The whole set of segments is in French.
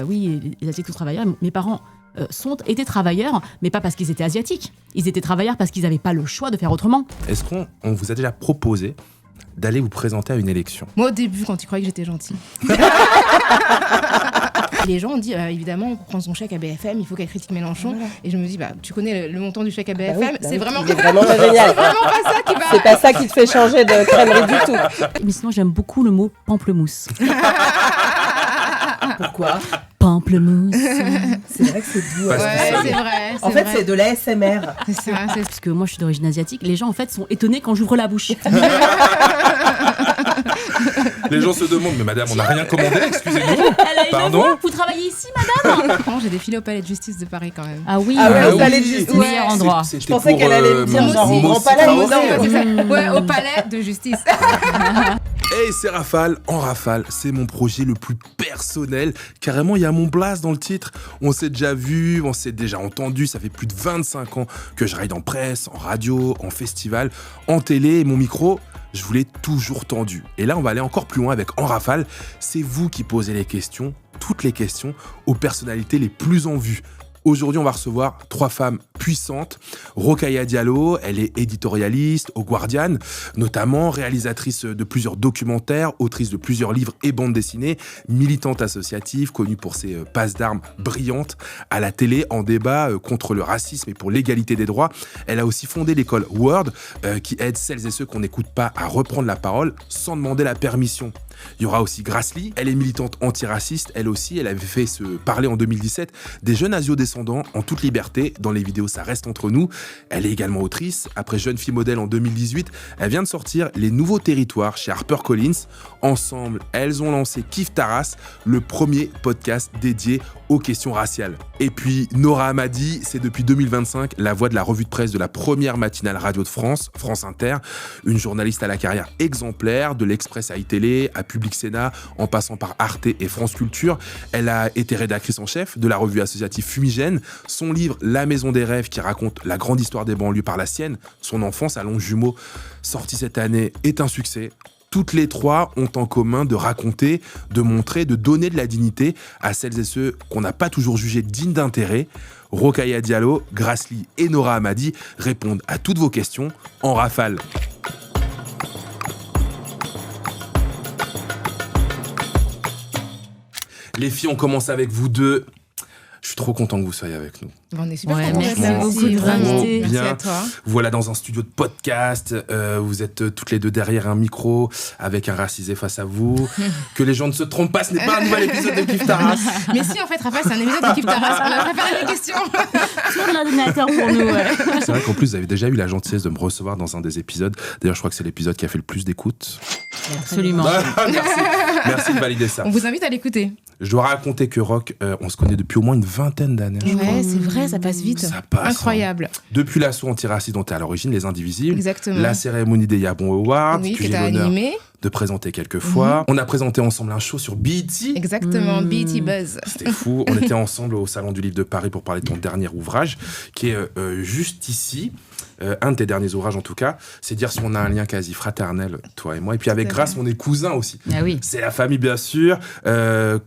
oui, les Asiatiques sont travailleurs. Mes parents étaient travailleurs, mais pas parce qu'ils étaient asiatiques. Ils étaient travailleurs parce qu'ils n'avaient pas le choix de faire autrement. Est-ce qu'on vous a déjà proposé d'aller vous présenter à une élection? Moi, au début, quand tu croyais que j'étais gentille. Les gens ont dit, évidemment, pour prendre son chèque à BFM, il faut qu'elle critique Mélenchon. Voilà. Et je me dis, le montant du chèque à BFM, c'est vraiment pas génial. C'est vraiment pas ça qui va... C'est pas ça qui te fait changer de crèmerie du tout. Mais sinon, j'aime beaucoup le mot pamplemousse. Pourquoi? Pamplemousse. C'est vrai que c'est doux. Ouais, c'est vrai. En fait, c'est de l'ASMR. C'est ça. Parce que moi, je suis d'origine asiatique. Les gens, en fait, sont étonnés quand j'ouvre la bouche. Les gens se demandent, mais madame, on n'a rien commandé, excusez-nous. Pardon? Vous travaillez ici, madame? J'ai défilé au palais de justice de Paris quand même. Ah oui, au palais de justice. Meilleur endroit. Je pensais qu'elle allait me dire genre au grand palais. Ouais, au palais de justice. Hey, c'est Rafale, en rafale, c'est mon projet le plus personnel. Carrément, il y a mon blast dans le titre. On s'est déjà vu, on s'est déjà entendu. Ça fait plus de 25 ans que je ride en presse, en radio, en festival, en télé. Et mon micro, je vous l'ai toujours tendu. Et là, on va aller encore plus loin avec En Rafale. C'est vous qui posez les questions, toutes les questions, aux personnalités les plus en vue. Aujourd'hui, on va recevoir 3 femmes puissantes. Rokhaya Diallo, elle est éditorialiste au Guardian, notamment réalisatrice de plusieurs documentaires, autrice de plusieurs livres et bandes dessinées, militante associative, connue pour ses passes d'armes brillantes à la télé en débat contre le racisme et pour l'égalité des droits. Elle a aussi fondé l'école Word, qui aide celles et ceux qu'on n'écoute pas à reprendre la parole sans demander la permission. Il y aura aussi Grasly, elle est militante antiraciste, elle aussi, elle avait fait se parler en 2017 des jeunes asio-descendants en toute liberté, dans les vidéos Ça reste entre nous. Elle est également autrice, après Jeune fille modèle en 2018, elle vient de sortir Les Nouveaux Territoires chez HarperCollins. Ensemble, elles ont lancé Kif Taras, le premier podcast dédié aux questions raciales. Et puis Nora Hamadi, c'est depuis 2025 la voix de la revue de presse de la première matinale radio de France, France Inter, une journaliste à la carrière exemplaire, de l'Express à iTélé, à Public Sénat, en passant par Arte et France Culture. Elle a été rédactrice en chef de la revue associative Fumigène. Son livre La Maison des Rêves, qui raconte la grande histoire des banlieues par la sienne, son enfance à Longjumeau, sorti cette année, est un succès. Toutes les 3 ont en commun de raconter, de montrer, de donner de la dignité à celles et ceux qu'on n'a pas toujours jugés dignes d'intérêt. Rokhaya Diallo, Grasly et Nora Hamadi répondent à toutes vos questions en rafale. Les filles, on commence avec vous deux. Je suis trop content que vous soyez avec nous. On est super contents. Merci beaucoup de vous inviter. Merci à toi. Voilà, dans un studio de podcast, vous êtes toutes les deux derrière un micro, avec un racisé face à vous. Que les gens ne se trompent pas, ce n'est pas un nouvel épisode de Kif Taras. Mais si, en fait, Raphaël, c'est un épisode de Kif Taras. On a préparé les questions. Tour de l'ordinateur pour nous, ouais. C'est vrai qu'en plus, vous avez déjà eu la gentillesse de me recevoir dans un des épisodes. D'ailleurs, je crois que c'est l'épisode qui a fait le plus d'écoute. Absolument. Merci de valider ça. On vous invite à l'écouter. Je dois raconter que Rock, on se connaît depuis au moins une 20aine d'années. Ouais, c'est vrai, ça passe vite. Ça passe. Incroyable. Depuis l'assaut antiraciste dont tu es à l'origine, Les Indivisibles. Exactement. La cérémonie des Yabon Awards. Oui, que que j'ai t'as l'honneur animé. de présenter quelques fois. On a présenté ensemble un show sur BET. Exactement, BET Buzz. C'était fou. On était ensemble au Salon du Livre de Paris pour parler de ton dernier ouvrage, qui est juste ici. Un de tes derniers ouvrages en tout cas, c'est dire si on a un lien quasi fraternel, toi et moi. Et puis avec Grâce, on est cousins aussi. Ah oui. C'est la famille bien sûr.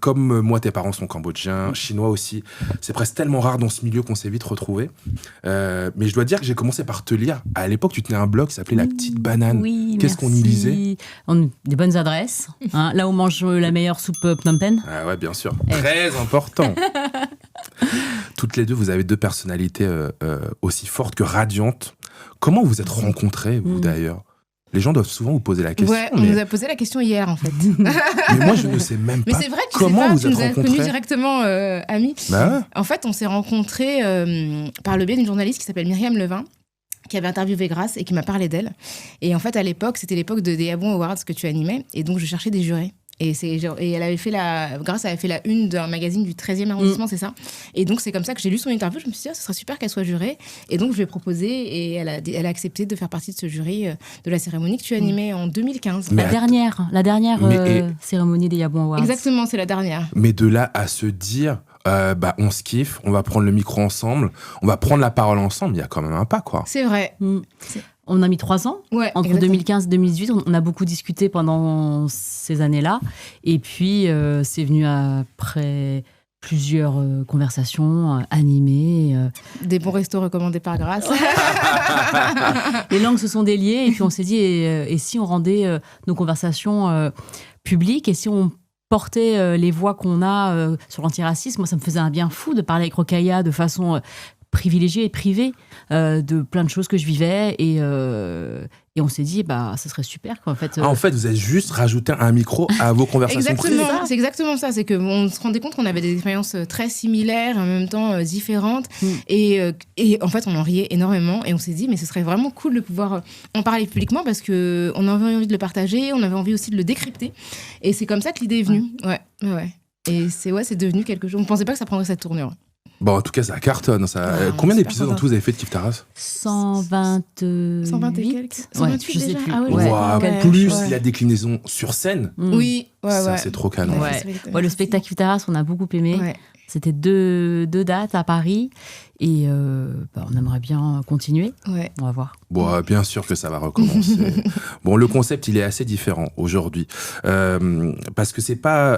Comme moi, tes parents sont cambodgiens, chinois aussi. C'est presque tellement rare dans ce milieu qu'on s'est vite retrouvés. Mais je dois dire que j'ai commencé par te lire. À l'époque, tu tenais un blog qui s'appelait La Petite Banane. Oui, Qu'est-ce qu'on y lisait? Des bonnes adresses. Hein, là où on mange la meilleure soupe Phnom Penh. Ah ouais, bien sûr. Très important. Toutes les deux, vous avez deux personnalités aussi fortes que radiantes. Comment vous êtes rencontrés, vous d'ailleurs? Les gens doivent souvent vous poser la question. Ouais, on nous a posé la question hier en fait. Mais moi, je ne sais même pas Mais c'est vrai que comment vous tu êtes nous as rencontrés. connus directement amis. Bah ouais. En fait, on s'est rencontrés par le biais d'une journaliste qui s'appelle Myriam Levin, qui avait interviewé Grâce et qui m'a parlé d'elle. Et en fait, à l'époque, c'était l'époque des Yabon Awards que tu animais. Et donc, je cherchais des jurés. Et elle avait fait Grâce avait fait la une d'un magazine du 13e arrondissement, c'est ça. Et donc, c'est comme ça que j'ai lu son interview. Je me suis dit, ce serait super qu'elle soit jurée. Et donc, je lui ai proposé et elle a accepté de faire partie de ce jury de la cérémonie que tu animais en 2015. La dernière cérémonie des Yabon Awards. Exactement, c'est la dernière. Mais de là à se dire, on se kiffe, on va prendre le micro ensemble, on va prendre la parole ensemble, il y a quand même un pas, quoi. C'est vrai. On a mis 3 ans. Ouais, entre 2015 et 2018. On a beaucoup discuté pendant ces années-là. Et puis, c'est venu après plusieurs conversations animées. Des bons restos recommandés par Grace. Les langues se sont déliées et puis on s'est dit, et si on rendait nos conversations publiques, et si on portait les voix qu'on a sur l'antiracisme. Moi, ça me faisait un bien fou de parler avec Rokhaya de façon privilégiée et privée de plein de choses que je vivais, et on s'est dit, ça serait super, quoi, en fait. En fait, vous avez juste rajouté un micro à vos conversations. Exactement, c'est exactement ça. C'est qu'on se rendait compte qu'on avait des expériences très similaires, en même temps différentes. Et en fait, on en riait énormément. Et on s'est dit, mais ce serait vraiment cool de pouvoir en parler publiquement parce qu'on avait envie de le partager, on avait envie aussi de le décrypter. Et c'est comme ça que l'idée est venue. Ouais. Et c'est devenu quelque chose. On ne pensait pas que ça prendrait cette tournure. Bon, en tout cas, ça cartonne. Combien d'épisodes en tout vous avez fait de Kif Taras ? 120 et quelques. 128 je sais déjà. plus. Ah ouais, plus la déclinaison sur scène. Oui, ça, c'est trop canon. Le spectacle Kif Taras, on a beaucoup aimé. Ouais. C'était deux dates à Paris et on aimerait bien continuer. Ouais. On va voir. Bon, bien sûr que ça va recommencer. Bon, le concept, il est assez différent aujourd'hui. Parce que c'est pas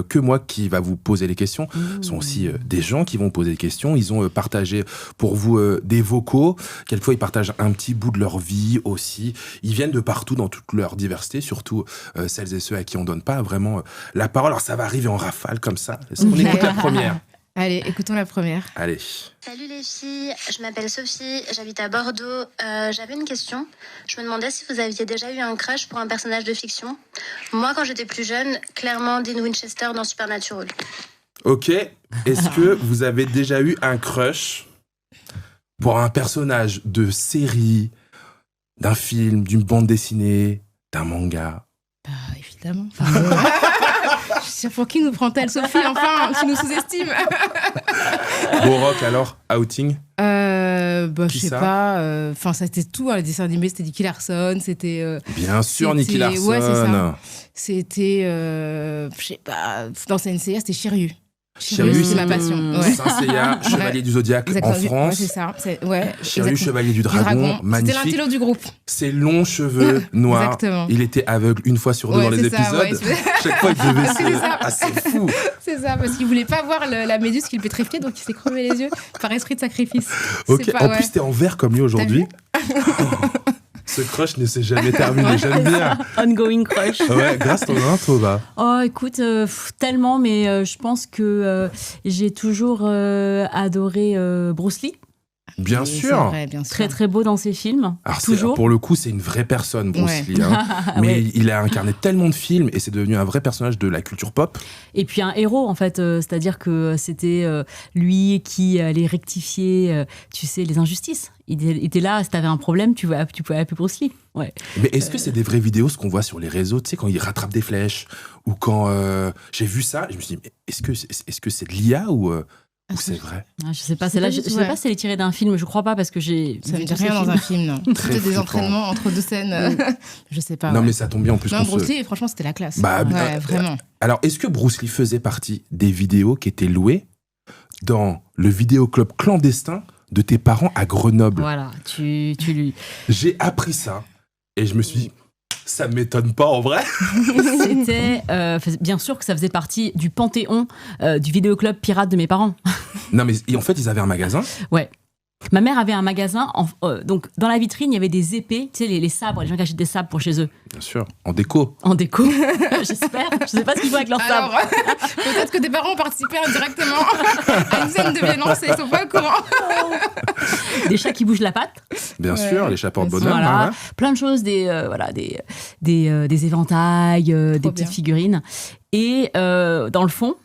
que moi qui va vous poser les questions. Ce sont aussi des gens qui vont poser des questions. Ils ont partagé pour vous des vocaux. Quelquefois, ils partagent un petit bout de leur vie aussi. Ils viennent de partout dans toute leur diversité, surtout celles et ceux à qui on donne pas vraiment la parole. Alors, ça va arriver en rafale comme ça. Est-ce qu'on écoute la première ? Allez, écoutons la première. Allez. Salut les filles, je m'appelle Sophie, j'habite à Bordeaux. J'avais une question. Je me demandais si vous aviez déjà eu un crush pour un personnage de fiction. Moi, quand j'étais plus jeune, clairement Dean Winchester dans Supernatural. Ok. Est-ce que vous avez déjà eu un crush pour un personnage de série, d'un film, d'une bande dessinée, d'un manga ? Évidemment. Pour qui nous prend-elle, Sophie, enfin, tu nous sous-estimes. Bon, Rock, alors, outing je sais pas. Enfin, c'était tout. Les dessins animés, c'était Nicky Larson. C'était. Bien sûr, Nicky Larson. Ouais, c'est ça. C'était. Je sais pas. Dans CNCA, c'était Shiryu. Shiryu, c'est ma passion. Ouais. Saint Seiya, chevalier du Zodiaque en France. Ouais, c'est ça. Shiryu, chevalier du dragon, magnifique. C'était l'intello du groupe. Ses longs cheveux noirs. Exactement. Il était aveugle une fois sur deux dans les épisodes. Chaque fois, il devait c'est fou. C'est ça, parce qu'il voulait pas voir la méduse qui le pétrifiait, donc il s'est crevé les yeux par esprit de sacrifice. Ok. En plus, t'es en vert comme lui aujourd'hui. Ce crush ne s'est jamais terminé, j'aime bien. Ongoing crush. Ouais, grâce ton intro, va. Oh, écoute, tellement, mais je pense que j'ai toujours adoré Bruce Lee. Bien sûr. Vrai, bien sûr. Très, très beau dans ses films. Alors, toujours. Pour le coup, c'est une vraie personne, Bruce Lee. Hein. Mais il a incarné tellement de films et c'est devenu un vrai personnage de la culture pop. Et puis un héros, en fait. C'est-à-dire que c'était lui qui allait rectifier, les injustices. Il était là, si t'avais un problème, tu pouvais appeler Bruce Lee. Ouais. Mais est-ce que c'est des vraies vidéos, ce qu'on voit sur les réseaux, tu sais, quand il rattrape des flèches ou quand j'ai vu ça, je me suis dit, mais est-ce que c'est de l'IA ou c'est vrai? Je sais pas, je sais pas si elle est tirée d'un film, je crois pas parce que j'ai. Ça veut dire rien dans un film, non. C'était des entraînements entre deux scènes. Je sais pas. Non, mais ça tombe bien en plus. Non, Bruce Lee, franchement, c'était la classe. Vraiment. Alors, est-ce que Bruce Lee faisait partie des vidéos qui étaient louées dans le vidéoclub clandestin de tes parents à Grenoble? Voilà, tu lui. J'ai appris ça et je me suis dit, ça m'étonne pas en vrai. C'était bien sûr que ça faisait partie du panthéon du vidéoclub pirate de mes parents. Non mais en fait ils avaient un magasin. Ouais. Ma mère avait un magasin, donc dans la vitrine il y avait des épées, tu sais les sabres, les gens qui achètent des sabres pour chez eux. Bien sûr, en déco. En déco, j'espère. Je sais pas ce qu'ils font avec leurs sabres. Peut-être que tes parents ont participé indirectement à une scène de violence et ils sont pas au courant. Des chats qui bougent la patte. Bien sûr, les chats porte-bonheur. Voilà, plein de choses, des éventails, des petites figurines. Et dans le fond,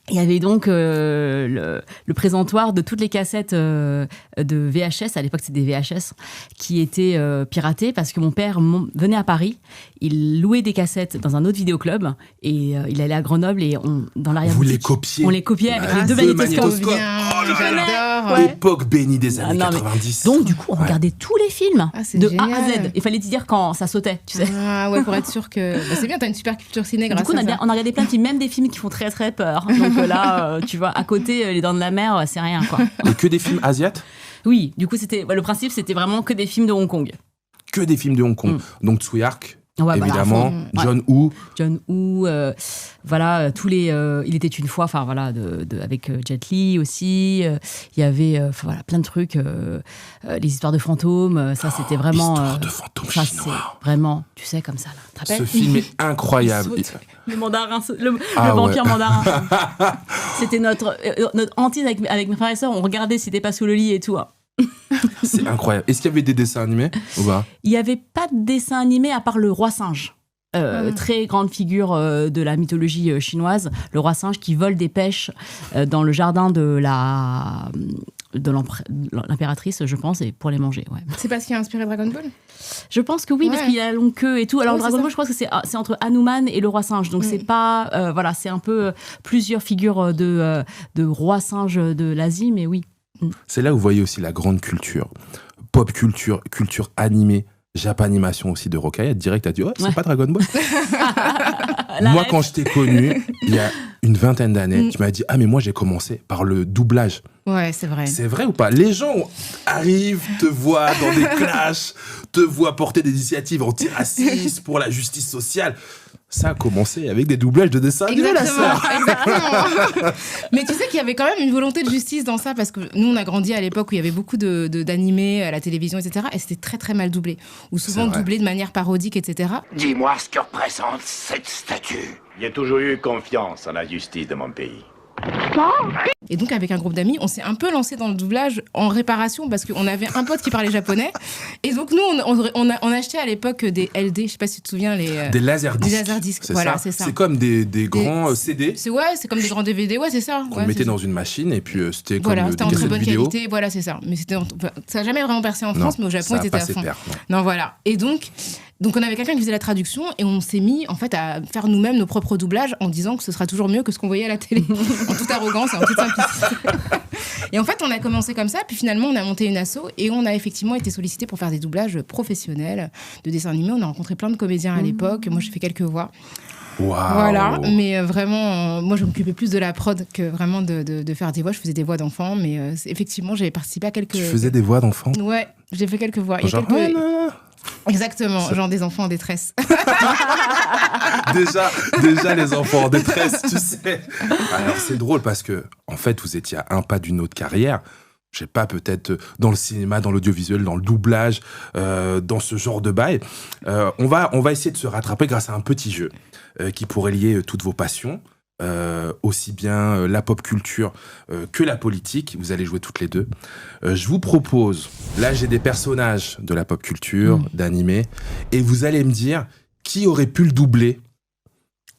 il y avait donc le présentoir de toutes les cassettes de VHS, à l'époque c'était des VHS, qui étaient piratées parce que mon père venait à Paris, il louait des cassettes dans un autre vidéoclub et il allait à Grenoble et dans l'arrière-boutique... Vous les copiez? On les copiait avec les deux magnétoscopes. Oh là là, époque bénie des années 90. Donc du coup, on regardait tous les films de génial. A à Z. Il fallait te dire quand ça sautait, tu sais. Ah ouais, pour être sûr que... c'est bien, t'as une super culture ciné grâce à ça. Du coup, on a regardé plein de films, même des films qui font très très peur. Donc là, tu vois, à côté, Les Dents de la Mer, c'est rien, quoi. Et que des films asiates? Oui, du coup, le principe, c'était vraiment que des films de Hong Kong. Que des films de Hong Kong. Donc Tsuyark, Ouais, évidemment. voilà, John Woo. John Woo, voilà, tous les. Il était une fois, enfin voilà, avec Jet Li aussi. Il y avait voilà, plein de trucs. Les histoires de fantômes, ça c'était vraiment. Histoire de fantômes ça, chinois. c'est vraiment, tu sais, comme ça là. Tu te Ce rappelles film est incroyable. Le mandarin, le Ah, vampire ouais. mandarin. C'était notre hantise avec mes frères et sœurs. On regardait si t'étais pas sous le lit et tout. Hein. C'est incroyable. Est-ce qu'il y avait des dessins animés ou pas? Il n'y avait pas de dessin animé à part le roi singe. Très grande figure de la mythologie chinoise, le roi singe qui vole des pêches dans le jardin de l'impératrice, je pense, et pour les manger. Ouais. C'est parce qu'il a inspiré Dragon Ball? Je pense que oui, parce qu'il y a la longue queue et tout. Alors, Oui, Dragon c'est Ball, je pense que c'est entre Hanuman et le roi singe. Donc, c'est pas. Voilà, c'est un peu plusieurs figures de rois singes de l'Asie, mais oui. C'est là où vous voyez aussi la grande culture. Pop culture, culture animée, Japanimation aussi de Rocaille. Direct, t'as dit, oh, c'est pas Dragon Ball. Moi, quand je t'ai connu, il y a une vingtaine d'années, tu m'as dit, ah, mais moi, j'ai commencé par le doublage. Ouais, c'est vrai. C'est vrai ou pas? Les gens arrivent, te voient dans des clashs, te voient porter des initiatives antiracistes pour la justice sociale. Ça a commencé avec des doublages de dessins animés, la sœur. Exactement. Mais tu sais qu'il y avait quand même une volonté de justice dans ça, parce que nous, on a grandi à l'époque où il y avait beaucoup d'animés à la télévision, etc. Et c'était très, très mal doublé. Ou souvent doublé de manière parodique, etc. Dis-moi ce que représente cette statue. J'ai toujours eu confiance en la justice de mon pays. Et donc, avec un groupe d'amis, on s'est un peu lancé dans le doublage en réparation, parce qu'on avait un pote qui parlait japonais. Et donc, nous, on achetait à l'époque des LD, je sais pas si tu te souviens, des laserdiscs. Des laserdiscs, voilà, c'est ça. C'est comme des grands CD. C'est comme des grands DVD, ouais, c'est ça. Qu'on mettait dans une machine, et puis c'était comme voilà, des c'était en très cassettes bonne vidéo. qualité, voilà, c'est ça. Mais ça n'a jamais vraiment percé en France, mais au Japon, c'était à fond. Non, voilà. Et donc, on avait quelqu'un qui faisait la traduction, et on s'est mis, en fait, à faire nous-mêmes nos propres doublages, en disant que ce sera toujours mieux que ce qu'on voyait à la télé, en toute arrogance et en toute simplicité. Et en fait, on a commencé comme ça, puis finalement, on a monté une asso, et on a effectivement été sollicité pour faire des doublages professionnels de dessins animés. On a rencontré plein de comédiens à l'époque. Moi, j'ai fait quelques voix. Wow. Voilà, mais vraiment, moi, je m'occupais plus de la prod que vraiment de faire des voix. Je faisais des voix d'enfants, mais effectivement, j'ai participé à quelques... Tu faisais des voix d'enfants? Ouais, j'ai fait quelques voix. Genre, Exactement, genre des enfants en détresse. déjà les enfants en détresse, tu sais. Alors c'est drôle parce que en fait vous étiez à un pas d'une autre carrière. Je sais pas, peut-être dans le cinéma, dans l'audiovisuel, dans le doublage, dans ce genre de bail. On va essayer de se rattraper grâce à un petit jeu qui pourrait lier toutes vos passions. Aussi bien la pop culture que la politique. Vous allez jouer toutes les deux. Je vous propose, là j'ai des personnages de la pop culture, d'animé, et vous allez me dire qui aurait pu le doubler.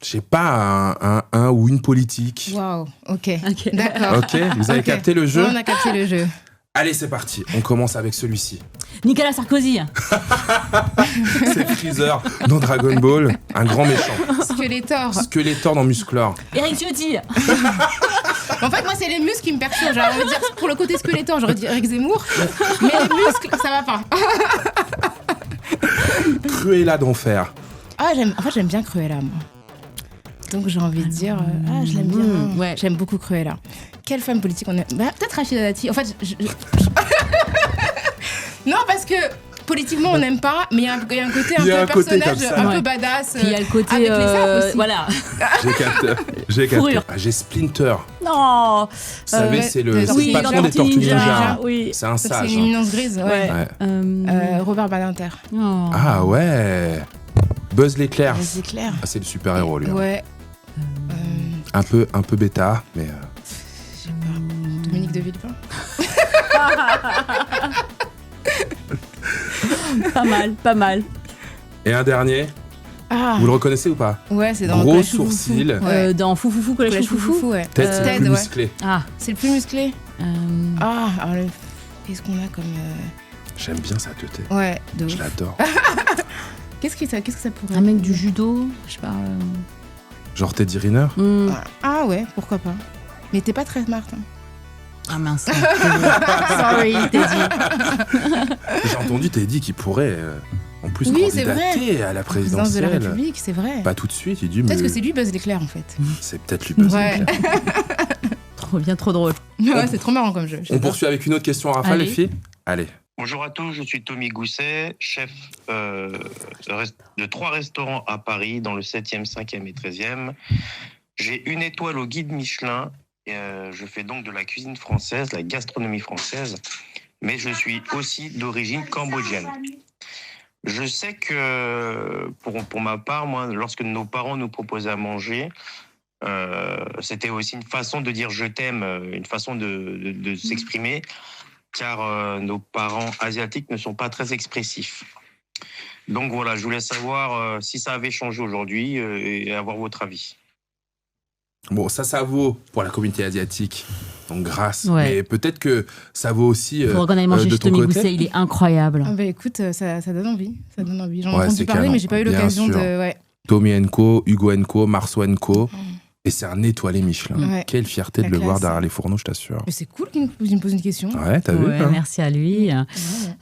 Je sais pas, un ou une politique. Waouh, ok, d'accord. Ok, vous avez capté le jeu? On a capté le jeu. Allez, c'est parti. On commence avec celui-ci. Nicolas Sarkozy. C'est Freezer dans Dragon Ball, un grand méchant. Skeletor dans Musclor. Eric Ciotti. En fait, moi, c'est les muscles qui me perturbent. J'aurais envie de dire, pour le côté Skeletor, j'aurais dit Eric Zemmour. Mais les muscles, ça va pas. Cruella d'enfer. Ah, j'aime bien Cruella, moi. Donc j'ai envie de dire, je l'aime bien. Ouais, j'aime beaucoup Cruella. Quelle femme politique on a? Peut-être Rachida Dati. En fait, non, parce que politiquement on n'aime pas, mais il y a un côté un peu personnage, un peu badass. Puis il y a le côté avec les arbres aussi. voilà. J'ai capté. J'ai Splinter. Non. Vous savez, c'est le patron des Tortues Ninja. Oui. C'est un sage. C'est une éminence grise. Ouais. Robert Badinter. Oh. Ah ouais. Buzz l'éclair. Buzz l'éclair. Ah, c'est le super-héros, lui. Ouais. Un peu bêta, mais... Je sais pas. Dominique de Villepin. Pas mal. Et un dernier. Vous le reconnaissez ou pas? Ouais, c'est dans gros sourcils. Dans Foufoufou, Collège Foufoufou. Ouais. Tête, c'est le plus musclé. Ah. C'est le plus musclé. Alors qu'est-ce qu'on a comme... J'aime bien sa tête. Ouais, de Je ouf. l'adore. Qu'est-ce que ça pourrait... Un mec du judo, je sais pas. Genre Teddy Riner. Ah ouais, pourquoi pas. Mais t'es pas très smart. Hein. Ah mince. Sorry, Teddy. J'ai entendu Teddy qui pourrait en plus candidater à la présidentielle. De la République, c'est vrai. Pas tout de suite, il dit... Peut-être que c'est lui Buzz l'éclair en fait. C'est peut-être lui Buzz l'éclair. Trop bien, trop drôle. Ouais, c'est trop marrant comme jeu. On poursuit avec une autre question à Rafale, les filles? Allez, Bonjour à tous, je suis Tommy Gousset, chef de 3 restaurants à Paris, dans le 7e, 5e et 13e. J'ai une étoile au guide Michelin. Je fais donc de la cuisine française, la gastronomie française, mais je suis aussi d'origine cambodgienne. Je sais que, pour ma part, moi, lorsque nos parents nous proposaient à manger, c'était aussi une façon de dire « je t'aime », une façon de s'exprimer, car nos parents asiatiques ne sont pas très expressifs. Donc voilà, je voulais savoir si ça avait changé aujourd'hui et avoir votre avis. Bon, ça vaut pour la communauté asiatique, donc grâce. Ouais. Mais peut-être que ça vaut aussi Faut qu'on aille manger de chez ton Tommy côté. Gousset, il est incroyable. Ah bah écoute, ça donne envie. Ça donne envie. J'en ai Ouais, entendu c'est parler, canon. mais j'ai pas eu Bien l'occasion sûr. de. Ouais. Tommy & Co, Hugo & Co, Marceau & Co. Et c'est un étoilé Michelin. Ouais. Quelle fierté de La le voir classe. derrière les fourneaux, je t'assure. Mais c'est cool qu'il me pose une question. Ouais, t'as vu Ouais, hein. merci à lui. Ouais.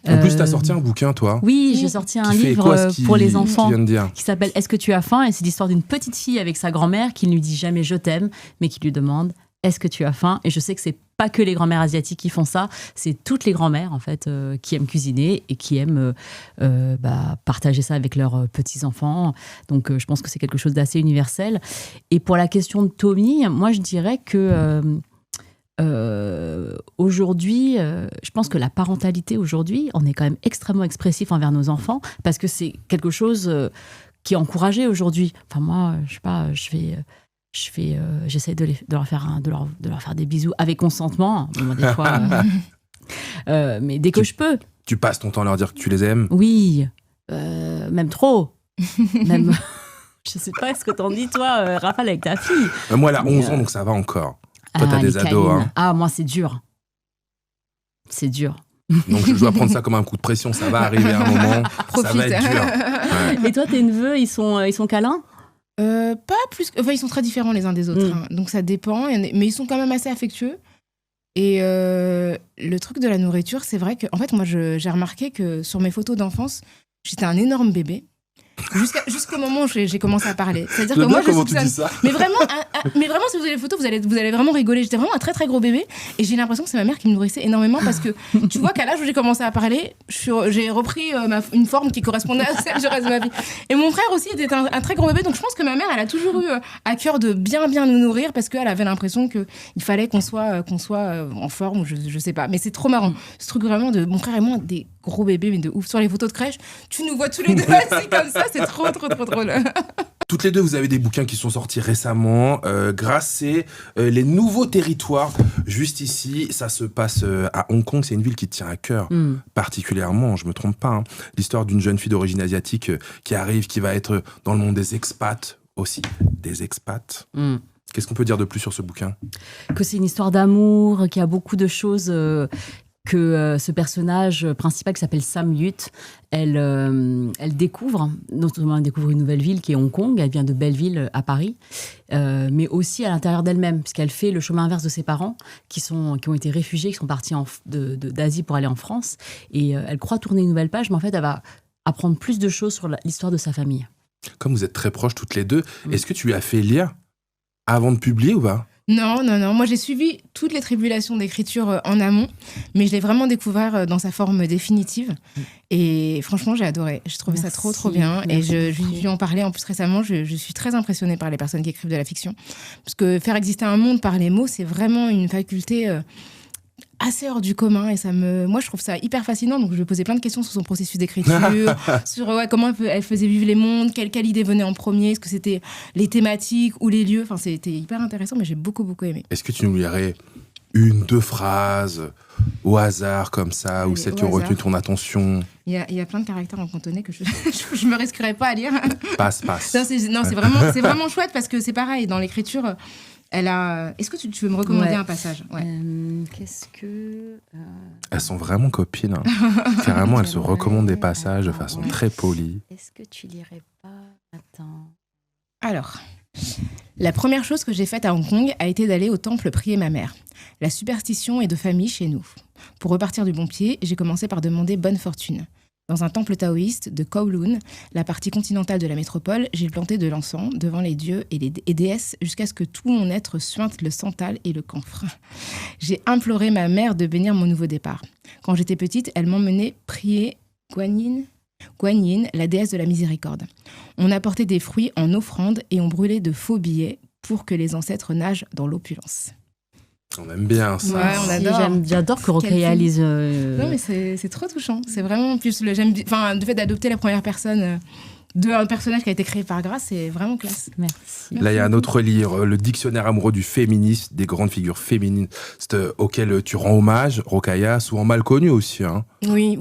En plus, t'as sorti un bouquin, toi. Oui, j'ai sorti un qui fait livre écho à ce pour les qu'il enfants vient de dire. qui s'appelle Est-ce que tu as faim ? Et c'est l'histoire d'une petite fille avec sa grand-mère qui ne lui dit jamais je t'aime, mais qui lui demande Est-ce que tu as faim ? Et je sais que c'est pas que les grand-mères asiatiques qui font ça, c'est toutes les grand-mères en fait qui aiment cuisiner et qui aiment partager ça avec leurs petits-enfants. Donc je pense que c'est quelque chose d'assez universel. Et pour la question de Tommy, moi je dirais que aujourd'hui, je pense que la parentalité aujourd'hui, on est quand même extrêmement expressif envers nos enfants parce que c'est quelque chose qui est encouragé aujourd'hui. Enfin moi, je sais pas, j'essaie de leur faire des bisous avec consentement. Bon, des fois, mais dès que je peux. Tu passes ton temps à leur dire que tu les aimes. Oui, même trop. Même, je sais pas ce que t'en dis toi, Raphaël, avec ta fille. Moi, elle a 11 ans, donc ça va encore. Toi, t'as les des ados. câlins. Hein. Ah, moi, c'est dur. C'est dur. Donc, je dois prendre ça comme un coup de pression. Ça va arriver à un moment. Ça va être dur. Ouais. Et toi, tes neveux, ils sont câlins ? Pas plus. Enfin, ils sont très différents les uns des autres. Hein. Donc ça dépend. Mais ils sont quand même assez affectueux. Et le truc de la nourriture, c'est vrai que, en fait, moi, j'ai remarqué que sur mes photos d'enfance, j'étais un énorme bébé. Jusqu'au moment où j'ai commencé à parler. C'est-à-dire que moi, comment tu dis ça. mais vraiment, si vous avez les photos, vous allez vraiment rigoler. J'étais vraiment un très très gros bébé et j'ai l'impression que c'est ma mère qui me nourrissait énormément parce que tu vois qu'à l'âge où j'ai commencé à parler, j'ai repris une forme qui correspondait à celle du reste de ma vie. Et mon frère aussi était un très gros bébé, donc je pense que ma mère, elle a toujours eu à cœur de bien nous nourrir parce qu'elle avait l'impression qu'il fallait qu'on soit en forme ou je sais pas. Mais c'est trop marrant. Ce truc vraiment de mon frère et moi, des gros bébés, mais de ouf. Sur les photos de crèche, tu nous vois tous les deux assis comme ça, c'est trop drôle. Toutes les deux, vous avez des bouquins qui sont sortis récemment. Grâce les nouveaux territoires. Juste ici, ça se passe à Hong Kong. C'est une ville qui te tient à cœur, particulièrement, je me trompe pas. Hein. L'histoire d'une jeune fille d'origine asiatique qui arrive, qui va être dans le monde des expats aussi. Des expats. Qu'est-ce qu'on peut dire de plus sur ce bouquin ? Que c'est une histoire d'amour, qu'il y a beaucoup de choses... que ce personnage principal qui s'appelle Sam Yut, elle découvre, notamment elle découvre une nouvelle ville qui est Hong Kong, elle vient de Belleville à Paris, mais aussi à l'intérieur d'elle-même, puisqu'elle fait le chemin inverse de ses parents, qui ont été réfugiés, qui sont partis d'Asie pour aller en France, et elle croit tourner une nouvelle page, mais en fait elle va apprendre plus de choses sur l'histoire de sa famille. Comme vous êtes très proches toutes les deux, est-ce que tu lui as fait lire avant de publier ou pas ? Non. Moi, j'ai suivi toutes les tribulations d'écriture en amont, mais je l'ai vraiment découvert dans sa forme définitive. Et franchement, j'ai adoré. J'ai trouvé ça trop bien. Et je lui en parlais en plus récemment. Je suis très impressionnée par les personnes qui écrivent de la fiction. Parce que faire exister un monde par les mots, c'est vraiment une faculté assez hors du commun. Et moi, je trouve ça hyper fascinant. Donc, je lui ai posé plein de questions sur son processus d'écriture, sur comment elle faisait vivre les mondes, quelle idée venait en premier, est-ce que c'était les thématiques ou les lieux. Enfin, c'était hyper intéressant, mais j'ai beaucoup aimé. Est-ce que tu nous lirais 1-2 phrases au hasard comme ça, allez, ou celles qui ont retenu ton attention? Il y a plein de caractères en cantonais que je me risquerais pas à lire. Passe. Non, c'est vraiment chouette parce que c'est pareil, dans l'écriture... Elle a... Est-ce que tu veux me recommander un passage? Qu'est-ce que... Elles sont vraiment copines. Hein. Carrément, elles se recommandent des passages de façon très polie. Est-ce que tu lirais pas... Attends... Alors, la première chose que j'ai faite à Hong Kong a été d'aller au temple prier ma mère. La superstition est de famille chez nous. Pour repartir du bon pied, j'ai commencé par demander bonne fortune. Dans un temple taoïste de Kowloon, la partie continentale de la métropole, j'ai planté de l'encens devant les dieux et les déesses jusqu'à ce que tout mon être suinte le santal et le camphre. J'ai imploré ma mère de bénir mon nouveau départ. Quand j'étais petite, elle m'emmenait prier Guanyin, la déesse de la miséricorde. On apportait des fruits en offrande et on brûlait de faux billets pour que les ancêtres nagent dans l'opulence. On aime bien ça. Ouais, on adore. J'adore que Rokhaya Quel lise. Non, mais c'est trop touchant. C'est vraiment plus le fait d'adopter la première personne d'un personnage qui a été créé par Grace, c'est vraiment classe. Merci. Là, il y a un autre livre, le dictionnaire amoureux du féminisme, des grandes figures féministes auxquelles tu rends hommage, Rokhaya, souvent mal connues aussi. Hein. Oui,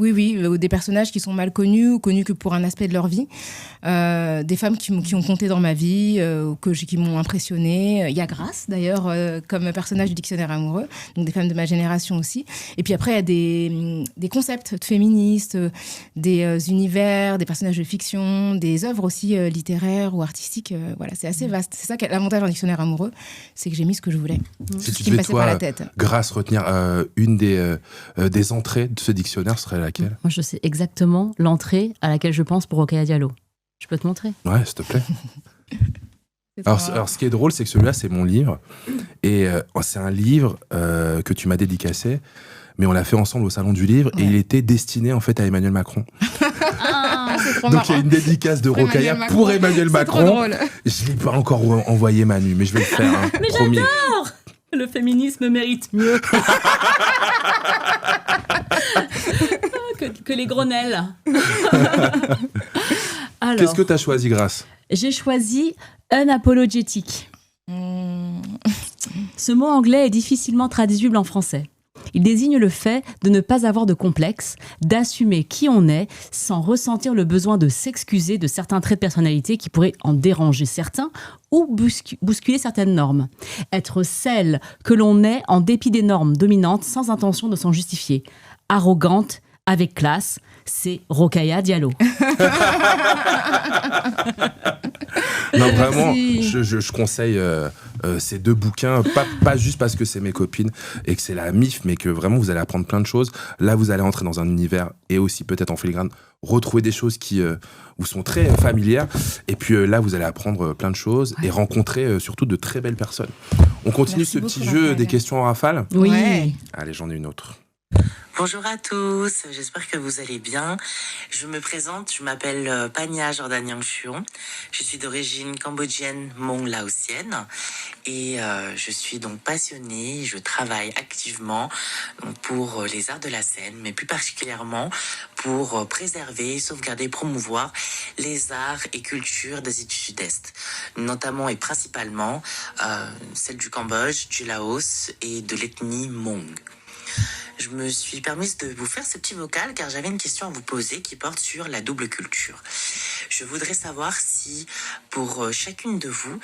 des personnages qui sont mal connus ou connus que pour un aspect de leur vie. Des femmes qui ont compté dans ma vie, qui m'ont impressionnée. Il y a Grace, d'ailleurs, comme personnage du dictionnaire amoureux, donc des femmes de ma génération aussi. Et puis après, il y a des concepts féministes, des univers, des personnages de fiction, des œuvres aussi littéraires ou artistiques. Voilà, c'est assez vaste. C'est ça l'avantage d'un dictionnaire amoureux, c'est que j'ai mis ce que je voulais. Si ce tu qui me devais, passait par la toi, tête. Grace, retenir une des entrées de ce dictionnaire, serait laquelle ? Moi, je sais exactement l'entrée à laquelle je pense pour Rokhaya Diallo. Je peux te montrer ? Ouais, s'il te plaît. Alors, ce qui est drôle, c'est que celui-là, c'est mon livre. Et c'est un livre que tu m'as dédicacé, mais on l'a fait ensemble au Salon du Livre, et il était destiné, en fait, à Emmanuel Macron. C'est trop Donc, il y a marrant. une dédicace de Rokhaya pour Emmanuel C'est trop Macron. drôle. Je ne l'ai pas encore envoyé, Manu, mais je vais le faire. Hein, Mais promis. Le féminisme mérite mieux que les grenelles. Alors, Qu'est-ce que tu as choisi, Grace ? j'ai choisi unapologétique. Ce mot anglais est difficilement traduisible en français. Il désigne le fait de ne pas avoir de complexe, d'assumer qui on est sans ressentir le besoin de s'excuser de certains traits de personnalité qui pourraient en déranger certains ou bousculer certaines normes. Être celle que l'on est en dépit des normes dominantes sans intention de s'en justifier. Arrogante, avec classe, c'est Rokhaya Diallo. Non, vraiment, Merci. je conseille ces deux bouquins, pas juste parce que c'est mes copines et que c'est la MIF, mais que vraiment vous allez apprendre plein de choses. Là, vous allez entrer dans un univers et aussi peut-être en filigrane retrouver des choses qui vous sont très familières. Et puis là, vous allez apprendre plein de choses et rencontrer surtout de très belles personnes. On continue Merci ce beaucoup, petit jeu Raphaël. des questions en rafale. Oui. Ouais. Allez, j'en ai une autre. Bonjour à tous, j'espère que vous allez bien. Je me présente, je m'appelle Pania Jordanian Chuon. Je suis d'origine cambodgienne, Hmong laotienne et je suis donc passionnée. Je travaille activement pour les arts de la scène, mais plus particulièrement pour préserver, sauvegarder, promouvoir les arts et cultures d'Asie du Sud-Est, notamment et principalement celle du Cambodge, du Laos et de l'ethnie Hmong. Je me suis permise de vous faire ce petit vocal car j'avais une question à vous poser qui porte sur la double culture. Je voudrais savoir si, pour chacune de vous,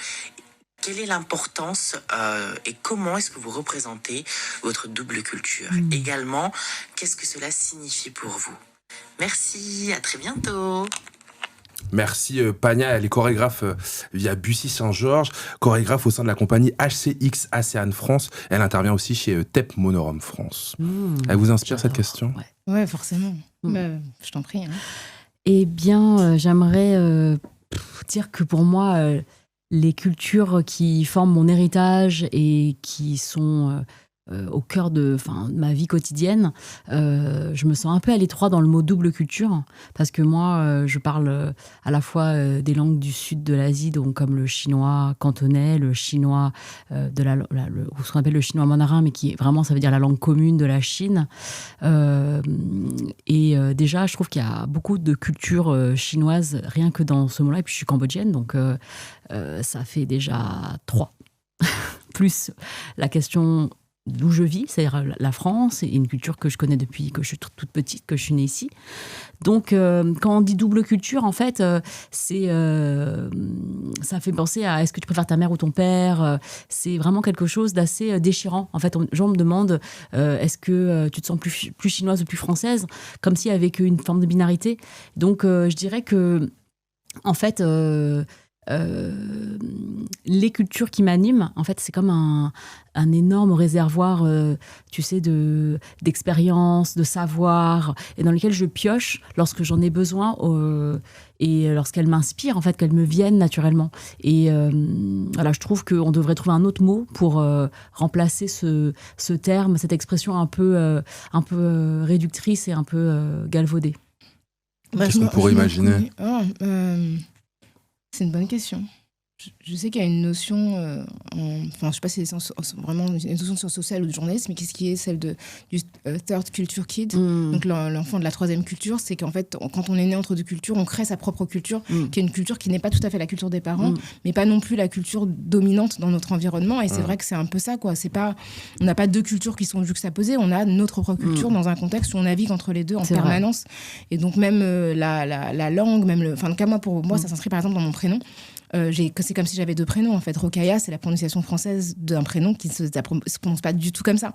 quelle est l'importance et comment est-ce que vous représentez votre double culture ? Également, qu'est-ce que cela signifie pour vous ? Merci, à très bientôt. Merci Pania, elle est chorégraphe via Bussy Saint-Georges, chorégraphe au sein de la compagnie HCX ASEAN France. Elle intervient aussi chez TEP Monorum France. Elle vous inspire cette question ? Ouais. Ouais, forcément. Je t'en prie. Hein. Eh bien, j'aimerais dire que pour moi, les cultures qui forment mon héritage et qui sont au cœur de ma vie quotidienne, je me sens un peu à l'étroit dans le mot double culture, parce que moi, je parle à la fois des langues du sud de l'Asie, donc comme le chinois cantonais, le chinois ou ce qu'on appelle le chinois mandarin, mais qui vraiment, ça veut dire la langue commune de la Chine. Déjà, je trouve qu'il y a beaucoup de cultures chinoises rien que dans ce mot-là. Et puis, je suis cambodgienne, donc ça fait déjà 3. Plus la question d'où je vis, c'est-à-dire la France, et une culture que je connais depuis que je suis toute petite, que je suis née ici. Donc, quand on dit double culture, en fait, ça fait penser à est-ce que tu préfères ta mère ou ton père ? C'est vraiment quelque chose d'assez déchirant. En fait, les gens me demandent est-ce que tu te sens plus chinoise ou plus française ? Comme s'il y avait une forme de binarité. Donc, je dirais que, en fait, les cultures qui m'animent, en fait, c'est comme un énorme réservoir, tu sais, d'expérience, de savoir, et dans lequel je pioche lorsque j'en ai besoin et lorsqu'elles m'inspirent, en fait, qu'elles me viennent naturellement. Et voilà, je trouve qu'on devrait trouver un autre mot pour remplacer ce terme, cette expression un peu réductrice et un peu galvaudée. Qu'est-ce qu'on pourrait imaginer ? C'est une bonne question. Je sais qu'il y a une notion, je sais pas si c'est vraiment une notion sur sociale ou de journalisme, mais qu'est-ce qui est celle du third culture kid, donc l'enfant de la troisième culture, c'est qu'en fait, quand on est né entre deux cultures, on crée sa propre culture, qui est une culture qui n'est pas tout à fait la culture des parents, mais pas non plus la culture dominante dans notre environnement. Et c'est vrai que c'est un peu ça, quoi. On n'a pas deux cultures qui sont juxtaposées, on a notre propre culture dans un contexte où on navigue entre les deux en permanence. Vrai. Et donc même la langue, en tout cas pour moi, ça s'inscrit par exemple dans mon prénom. C'est comme si j'avais deux prénoms en fait. Rokhaya, c'est la prononciation française d'un prénom qui ne se prononce pas du tout comme ça.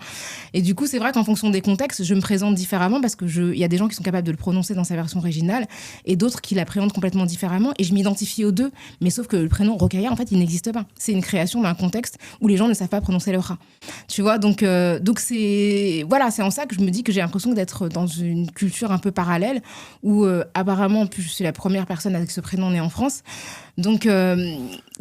Et du coup, c'est vrai qu'en fonction des contextes, je me présente différemment parce que il y a des gens qui sont capables de le prononcer dans sa version originale et d'autres qui l'appréhendent complètement différemment. Et je m'identifie aux deux, mais sauf que le prénom Rokhaya, en fait, il n'existe pas. C'est une création d'un contexte où les gens ne savent pas prononcer le ra. Tu vois, donc c'est en ça que je me dis que j'ai l'impression d'être dans une culture un peu parallèle où apparemment, je suis la première personne avec ce prénom née en France. Donc,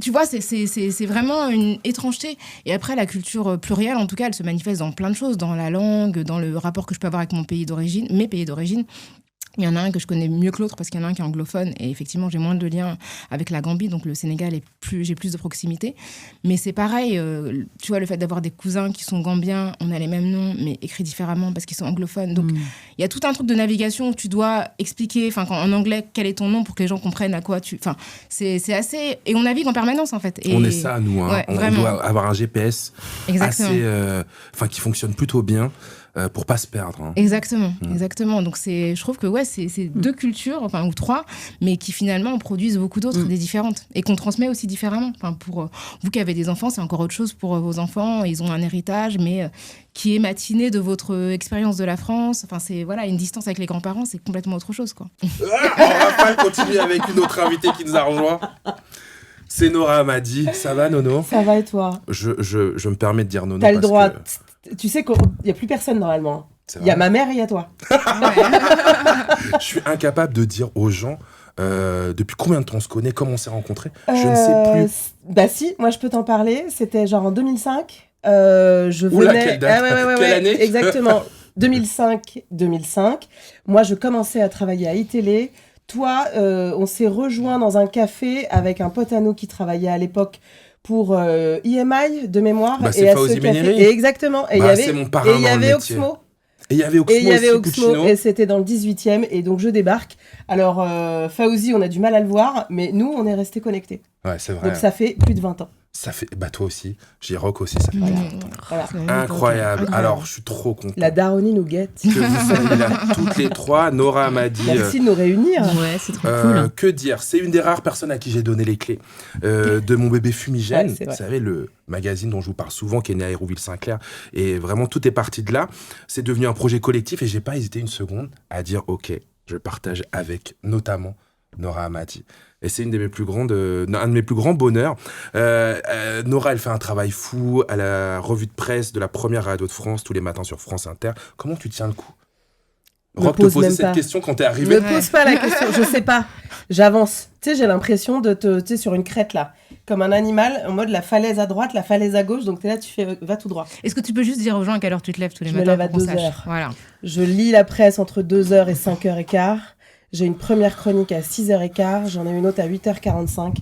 tu vois, c'est vraiment une étrangeté. Et après, la culture plurielle, en tout cas, elle se manifeste dans plein de choses, dans la langue, dans le rapport que je peux avoir avec mes pays d'origine. Il y en a un que je connais mieux que l'autre parce qu'il y en a un qui est anglophone et effectivement j'ai moins de liens avec la Gambie, donc le Sénégal j'ai plus de proximité. Mais c'est pareil, tu vois, le fait d'avoir des cousins qui sont gambiens, on a les mêmes noms mais écrits différemment parce qu'ils sont anglophones. Donc il y a tout un truc de navigation où tu dois expliquer, en anglais, quel est ton nom pour que les gens comprennent à quoi tu. C'est assez. Et on navigue en permanence en fait. Et on est ça, nous. Hein. Ouais, on doit avoir un GPS assez, qui fonctionne plutôt bien. Pour pas se perdre. Hein. Exactement. Donc je trouve que c'est deux cultures, ou trois, mais qui finalement produisent beaucoup d'autres, des différentes, et qu'on transmet aussi différemment. Pour vous qui avez des enfants, c'est encore autre chose pour vos enfants. Ils ont un héritage, mais qui est matiné de votre expérience de la France. C'est une distance avec les grands-parents, c'est complètement autre chose, quoi. On va pas continuer avec une autre invitée qui nous a rejoint. C'est Nora Hamadi. Ça va, Nono ? Ça va et toi ? Je me permets de dire Nono. T'as le droit. Tu sais qu'il n'y a plus personne normalement. Il y a ma mère et il y a toi. Je suis incapable de dire aux gens depuis combien de temps on se connaît, comment on s'est rencontrés. Je ne sais plus. Bah si, moi je peux t'en parler. C'était genre en 2005. Je venais. Oula, quelle date quelle année ? Exactement. 2005. Moi je commençais à travailler à iTélé. Toi, on s'est rejoints dans un café avec un pote à nous qui travaillait à l'époque pour IMI de mémoire. C'est Fawzi Beniri. Exactement. Et c'est mon parrain dans le métier. Et il y avait Oxmo, et c'était dans le 18e, et donc je débarque. Alors, Fawzi, on a du mal à le voir, mais nous, on est restés connectés. Ouais, c'est vrai. Donc ça fait plus de 20 ans. Ça fait, toi aussi, J-Rock aussi, ça fait plus de 20 ans. Voilà. Incroyable. Alors, je suis trop content. La daronie nous guette. Que vous soyez là toutes les trois. Nora Hamadi. Merci de nous réunir. Ouais, c'est trop cool. Que dire ? C'est une des rares personnes à qui j'ai donné les clés de mon bébé Fumigène. Ouais, vous savez, le magazine dont je vous parle souvent, qui est né à Hérouville-Saint-Clair. Et vraiment, tout est parti de là. C'est devenu un projet collectif et j'ai pas hésité une seconde à dire, OK, je partage avec notamment Nora Hamadi. Et c'est un de mes plus grands bonheurs. Nora, elle fait un travail fou à la revue de presse de la première radio de France, tous les matins sur France Inter. Comment tu tiens le coup ? Rock te posait cette question quand t'es arrivé. Ne pose pas la question, je sais pas. J'avance. Tu sais, j'ai l'impression de te sur une crête là, comme un animal, en mode la falaise à droite, la falaise à gauche. Donc t'es là, tu fais va tout droit. Est-ce que tu peux juste dire aux gens à quelle heure tu te lèves tous les matins ? Je me lève à 2h. Voilà. Je lis la presse entre 2h et 5h15. J'ai une première chronique à 6h15, j'en ai une autre à 8h45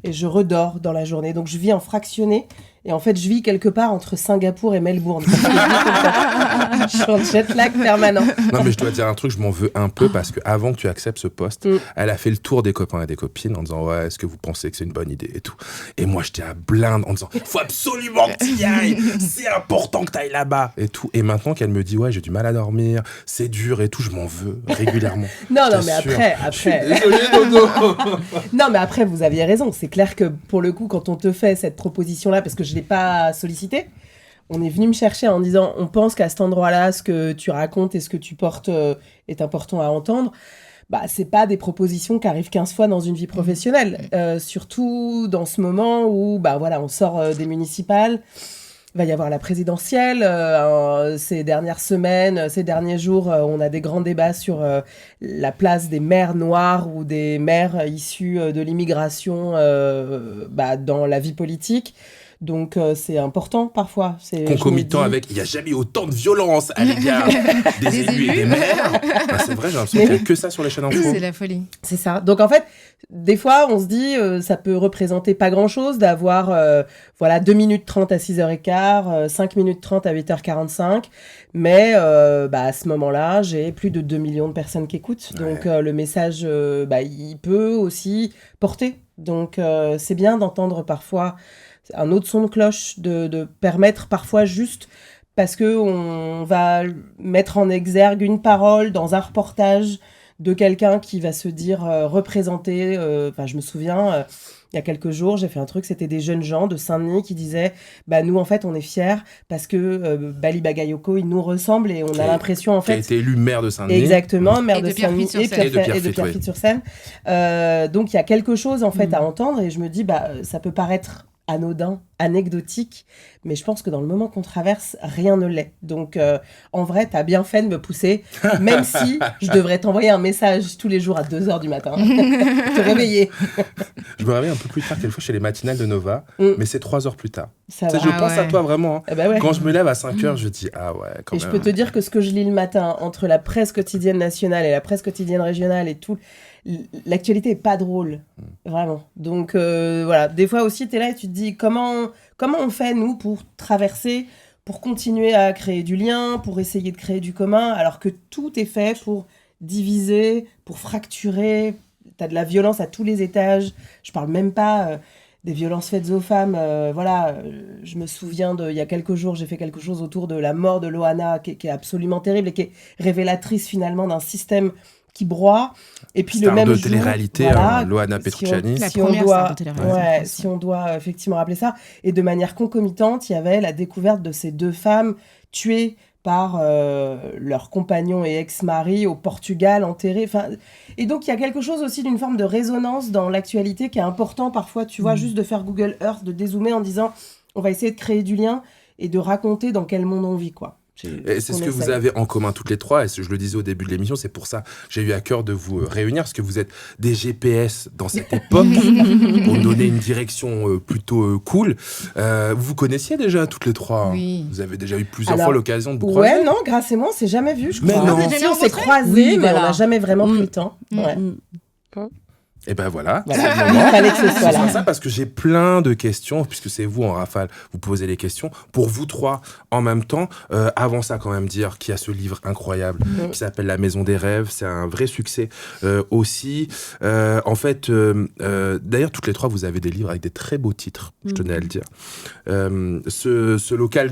et je redors dans la journée. Donc je vis en fractionné et en fait je vis quelque part entre Singapour et Melbourne. Je suis en jet lag permanent. Non mais je dois dire un truc, je m'en veux un peu parce qu'avant que tu acceptes ce poste, elle a fait le tour des copains et des copines en disant ouais, est-ce que vous pensez que c'est une bonne idée et tout. Et moi j'étais à blinde en disant faut absolument que tu y ailles, c'est important que tu ailles là-bas et tout. Et maintenant qu'elle me dit ouais j'ai du mal à dormir, c'est dur et tout, je m'en veux régulièrement. Non mais après. Je suis désolé Dodo. Non mais après vous aviez raison, c'est clair que pour le coup quand on te fait cette proposition là, parce que je l'ai pas sollicité, on est venu me chercher en disant on pense qu'à cet endroit-là ce que tu racontes et ce que tu portes est important à entendre. c'est pas des propositions qui arrivent 15 fois dans une vie professionnelle. Surtout dans ce moment où, on sort des municipales. Il va y avoir la présidentielle. Ces dernières semaines, ces derniers jours, on a des grands débats sur la place des maires noirs ou des maires issus de l'immigration dans la vie politique. Donc c'est important parfois. Concomitant avec, il n'y a jamais eu autant de violence à l'égard des élus et des maires. C'est vrai, j'ai l'impression qu'il n'y a que ça sur les chaînes info. C'est la folie. C'est ça. Donc en fait, des fois, on se dit, ça peut représenter pas grand-chose d'avoir 2 minutes 30 à 6h15, 5 minutes 30 à 8h45. Mais à ce moment-là, j'ai plus de 2 millions de personnes qui écoutent. Donc le message, il peut aussi porter. Donc c'est bien d'entendre parfois un autre son de cloche, de permettre parfois juste parce qu'on va mettre en exergue une parole dans un reportage de quelqu'un qui va se dire représenter. Je me souviens, il y a quelques jours, j'ai fait un truc, c'était des jeunes gens de Saint-Denis qui disaient nous, en fait, on est fiers parce que Bali Bagayoko, il nous ressemble et on a l'impression, en fait... Qui a été élu maire de Saint-Denis. Exactement, maire de Saint-Denis et de Pierrefitte-sur-Seine. Donc, il y a quelque chose, en fait, à entendre et je me dis, ça peut paraître anodin, anecdotique, mais je pense que dans le moment qu'on traverse, rien ne l'est. Donc, en vrai, t'as bien fait de me pousser, même si je devrais t'envoyer un message tous les jours à 2h du matin, te réveiller. Je me réveille un peu plus tard, quelquefois, chez les matinales de Nova, mais c'est 3 heures plus tard. Je pense à toi vraiment. Quand je me lève à 5h, je dis, quand même. Je peux te dire que ce que je lis le matin, entre la presse quotidienne nationale et la presse quotidienne régionale et tout... L'actualité est pas drôle, vraiment. Donc des fois aussi t'es là et tu te dis comment on fait nous pour traverser, pour continuer à créer du lien, pour essayer de créer du commun, alors que tout est fait pour diviser, pour fracturer. T'as de la violence à tous les étages. Je parle même pas des violences faites aux femmes. Je me souviens il y a quelques jours, j'ai fait quelque chose autour de la mort de Loana qui est absolument terrible et qui est révélatrice finalement d'un système qui broie. Et puis star le même de jour, télé-réalité, Loana Petrucciani. Si on doit effectivement rappeler ça. Et de manière concomitante, il y avait la découverte de ces 2 femmes tuées par leurs compagnons et ex-maris au Portugal, enterrés. Et donc, il y a quelque chose aussi d'une forme de résonance dans l'actualité qui est important parfois, tu vois, juste de faire Google Earth, de dézoomer en disant on va essayer de créer du lien et de raconter dans quel monde on vit, quoi. Et c'est ce que vous avez en commun toutes les 3, et je le disais au début de l'émission, c'est pour ça que j'ai eu à cœur de vous réunir, parce que vous êtes des GPS dans cette époque, pour donner une direction plutôt cool. Vous vous connaissiez déjà toutes les 3 ? Oui. Vous avez déjà eu plusieurs fois l'occasion de vous croiser ? Ouais, non, Grâce et moi, on s'est jamais vus, je crois. Mais non. Si, on s'est croisés, mais on n'a jamais vraiment pris le temps. Et ben voilà. Il fallait que ce soit là. C'est ça, parce que j'ai plein de questions, puisque c'est vous en rafale, vous posez les questions, pour vous 3 en même temps. Avant ça, quand même dire qu'il y a ce livre incroyable qui s'appelle La Maison des Rêves. C'est un vrai succès aussi. En fait, d'ailleurs, toutes les 3, vous avez des livres avec des très beaux titres, je tenais à le dire. Ce local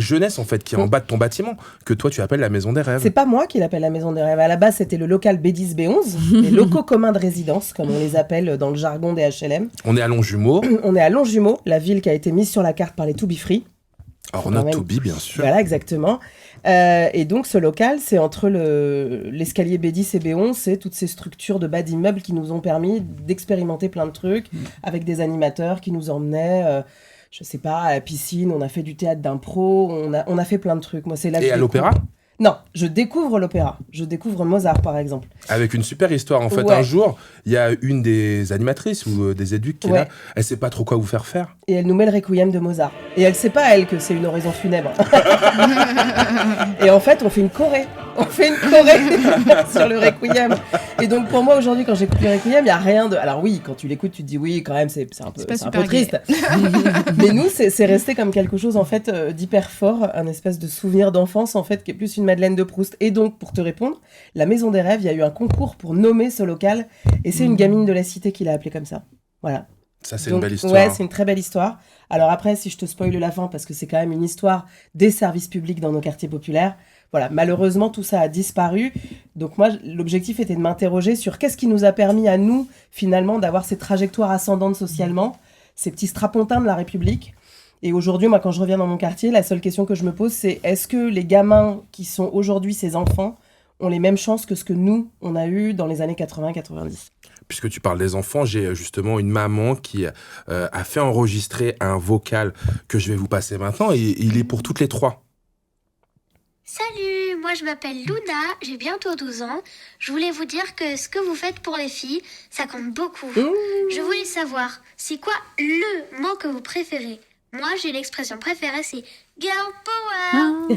jeunesse, en fait, qui est en bas de ton bâtiment, que toi, tu appelles La Maison des Rêves. C'est pas moi qui l'appelle La Maison des Rêves. À la base, c'était le local B10, B11, les locaux communs de résidence, comme on les appelle dans le jargon des HLM. On est à Longjumeau. On est à Longjumeau, la ville qui a été mise sur la carte par les To Be Free. Alors, on a To Be, bien sûr. Voilà, exactement. Et donc, ce local, c'est entre l'escalier B10 et B11, c'est toutes ces structures de bas d'immeubles qui nous ont permis d'expérimenter plein de trucs, avec des animateurs qui nous emmenaient... je sais pas, à la piscine, on a fait du théâtre d'impro, on a fait plein de trucs. Moi, c'est là et à l'opéra ? Non, je découvre l'opéra. Je découvre Mozart, par exemple. Avec une super histoire. En fait, un jour, il y a une des animatrices ou des éduques qui est là. Elle sait pas trop quoi vous faire faire. Et elle nous met le Requiem de Mozart. Et elle sait pas, elle, que c'est une oraison funèbre. Et en fait, on fait une choré. Sur le Requiem. Et donc, pour moi, aujourd'hui, quand j'écoute le Requiem, il n'y a rien de... Alors oui, quand tu l'écoutes, tu te dis oui, quand même, c'est un peu triste. Mais nous, c'est resté comme quelque chose, en fait, d'hyper fort, un espèce de souvenir d'enfance, en fait, qui est plus une Madeleine de Proust. Et donc, pour te répondre, La Maison des Rêves, il y a eu un concours pour nommer ce local, et c'est une gamine de la cité qui l'a appelé comme ça. Voilà. Ça, c'est une belle histoire. Ouais, c'est une très belle histoire. Alors après, si je te spoile la fin, parce que c'est quand même une histoire des services publics dans nos quartiers populaires, voilà, malheureusement, tout ça a disparu. Donc moi, l'objectif était de m'interroger sur qu'est-ce qui nous a permis à nous, finalement, d'avoir ces trajectoires ascendantes socialement, ces petits strapontins de la République. Et aujourd'hui, moi, quand je reviens dans mon quartier, la seule question que je me pose, c'est est-ce que les gamins qui sont aujourd'hui ces enfants ont les mêmes chances que ce que nous, on a eu dans les années 80-90. Puisque tu parles des enfants, j'ai justement une maman qui a fait enregistrer un vocal que je vais vous passer maintenant et il est pour toutes les 3. Salut, moi je m'appelle Luna, j'ai bientôt 12 ans. Je voulais vous dire que ce que vous faites pour les filles, ça compte beaucoup. Je voulais savoir, c'est quoi le mot que vous préférez ? Moi, j'ai l'expression préférée, c'est Girl Power.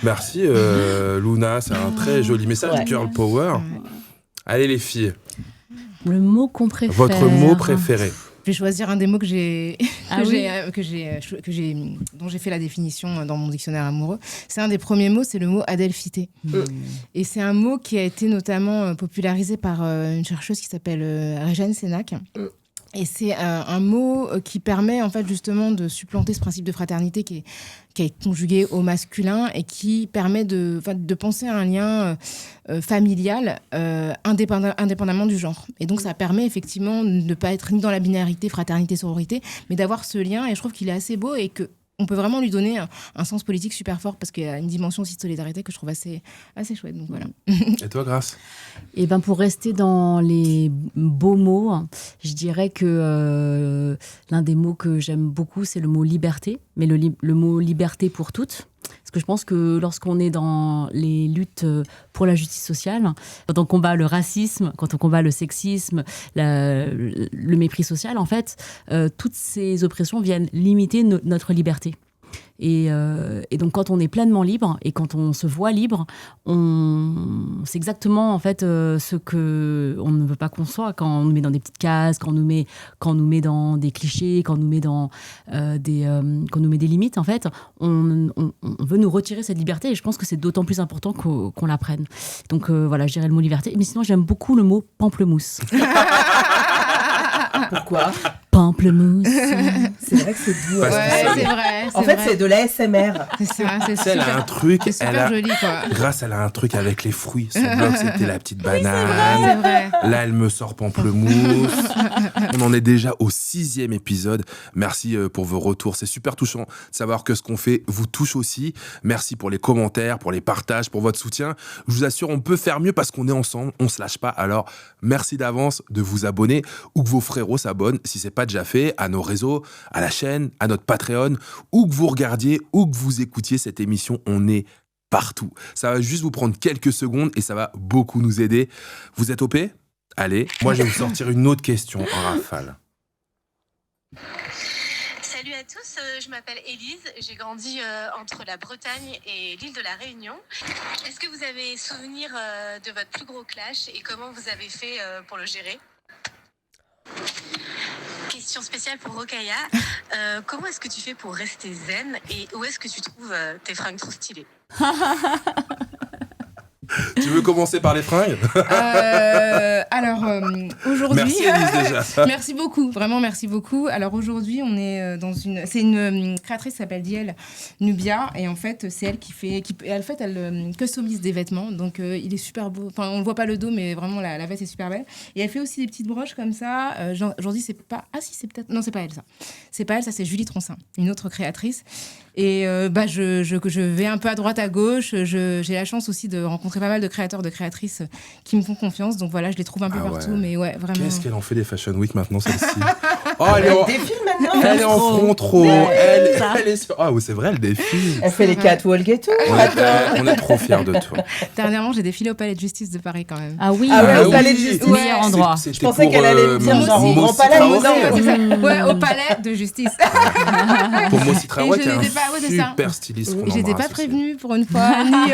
Merci Luna, c'est un très joli message, Girl Power. Allez les filles. Le mot qu'on préfère. Votre mot préféré. Je vais choisir un des mots dont j'ai fait la définition dans mon dictionnaire amoureux. C'est un des premiers mots, c'est le mot adelphité. Et c'est un mot qui a été notamment popularisé par une chercheuse qui s'appelle Régène Sénac. Et c'est un mot qui permet en fait justement de supplanter ce principe de fraternité qui est conjugué au masculin et qui permet de penser à un lien familial indépendamment du genre. Et donc ça permet effectivement de ne pas être ni dans la binarité fraternité-sororité, mais d'avoir ce lien, et je trouve qu'il est assez beau et que on peut vraiment lui donner un sens politique super fort parce qu'il y a une dimension aussi de solidarité que je trouve assez chouette. Donc voilà. Et toi, Grâce ? Et ben pour rester dans les beaux mots, je dirais que l'un des mots que j'aime beaucoup, c'est le mot liberté, mais le mot liberté pour toutes. Parce que je pense que lorsqu'on est dans les luttes pour la justice sociale, quand on combat le racisme, quand on combat le sexisme, le mépris social, en fait, toutes ces oppressions viennent limiter notre liberté. Et donc quand on est pleinement libre et quand on se voit libre, c'est exactement en fait ce que on ne veut pas qu'on soit quand on nous met dans des petites cases, quand on nous met dans des clichés, quand on nous met dans quand on nous met des limites. En fait, on veut nous retirer cette liberté et je pense que c'est d'autant plus important qu'on la prenne. Donc voilà, je dirais le mot liberté. Mais sinon, j'aime beaucoup le mot pamplemousse. Pourquoi ? Pamplemousse. C'est vrai que c'est doux. Ouais, c'est vrai. En fait, c'est de l'ASMR. C'est ça, c'est Elle a un truc, c'est super joli, quoi. Grâce, elle a un truc avec les fruits. Son blog, c'était la petite banane. C'est vrai. Là, elle me sort pamplemousse. On en est déjà au 6e épisode. Merci pour vos retours. C'est super touchant de savoir que ce qu'on fait vous touche aussi. Merci pour les commentaires, pour les partages, pour votre soutien. Je vous assure, on peut faire mieux parce qu'on est ensemble. On se lâche pas. Alors, merci d'avance de vous abonner ou que vos frérots s'abonnent si c'est pas déjà fait à nos réseaux, à la chaîne, à notre Patreon, ou que vous regardiez, ou que vous écoutiez cette émission. On est partout. Ça va juste vous prendre quelques secondes et ça va beaucoup nous aider. Vous êtes OP ? Allez, moi je vais vous sortir une autre question en rafale. Salut à tous, je m'appelle Élise, j'ai grandi entre la Bretagne et l'île de la Réunion. Est-ce que vous avez souvenir de votre plus gros clash et comment vous avez fait pour le gérer ? Question spéciale pour Rokhaya. Comment est-ce que tu fais pour rester zen et où est-ce que tu trouves tes fringues trop stylées ? Tu veux commencer par les fringues ? Alors, aujourd'hui... Merci Élise déjà. Merci beaucoup, vraiment merci beaucoup. Alors aujourd'hui, on est dans une... C'est une créatrice qui s'appelle Diel Nubia et en fait, c'est elle elle customise des vêtements. Donc il est super beau. Enfin, on ne voit pas le dos, mais vraiment la veste est super belle. Et elle fait aussi des petites broches comme ça. Aujourd'hui, c'est pas... Ah si, c'est peut-être... Non, c'est pas elle ça. C'est pas elle, ça c'est Julie Troncin, une autre créatrice. Et je vais un peu à droite, à gauche. J'ai la chance aussi de rencontrer pas mal de créateurs, de créatrices qui me font confiance. Donc voilà, je les trouve un peu partout. Ouais. Mais ouais, vraiment. Qu'est-ce qu'elle en fait des Fashion Week maintenant, celle-ci ? Oh, Elle défile maintenant. Elle est en front trop. Ouais, elle est sur... Ah oui, c'est vrai, elle défile. Elle fait les catwalks et tout. On est trop fiers de toi. Dernièrement, j'ai défilé au Palais de Justice de Paris quand même. Ah oui, au Palais de Justice. meilleur endroit. Je pensais qu'elle allait me dire genre au Grand Palais. Ouais, au Palais de Justice. Pour Moussi Traoré, qui est un super styliste. J'étais pas prévenue pour une fois, ni...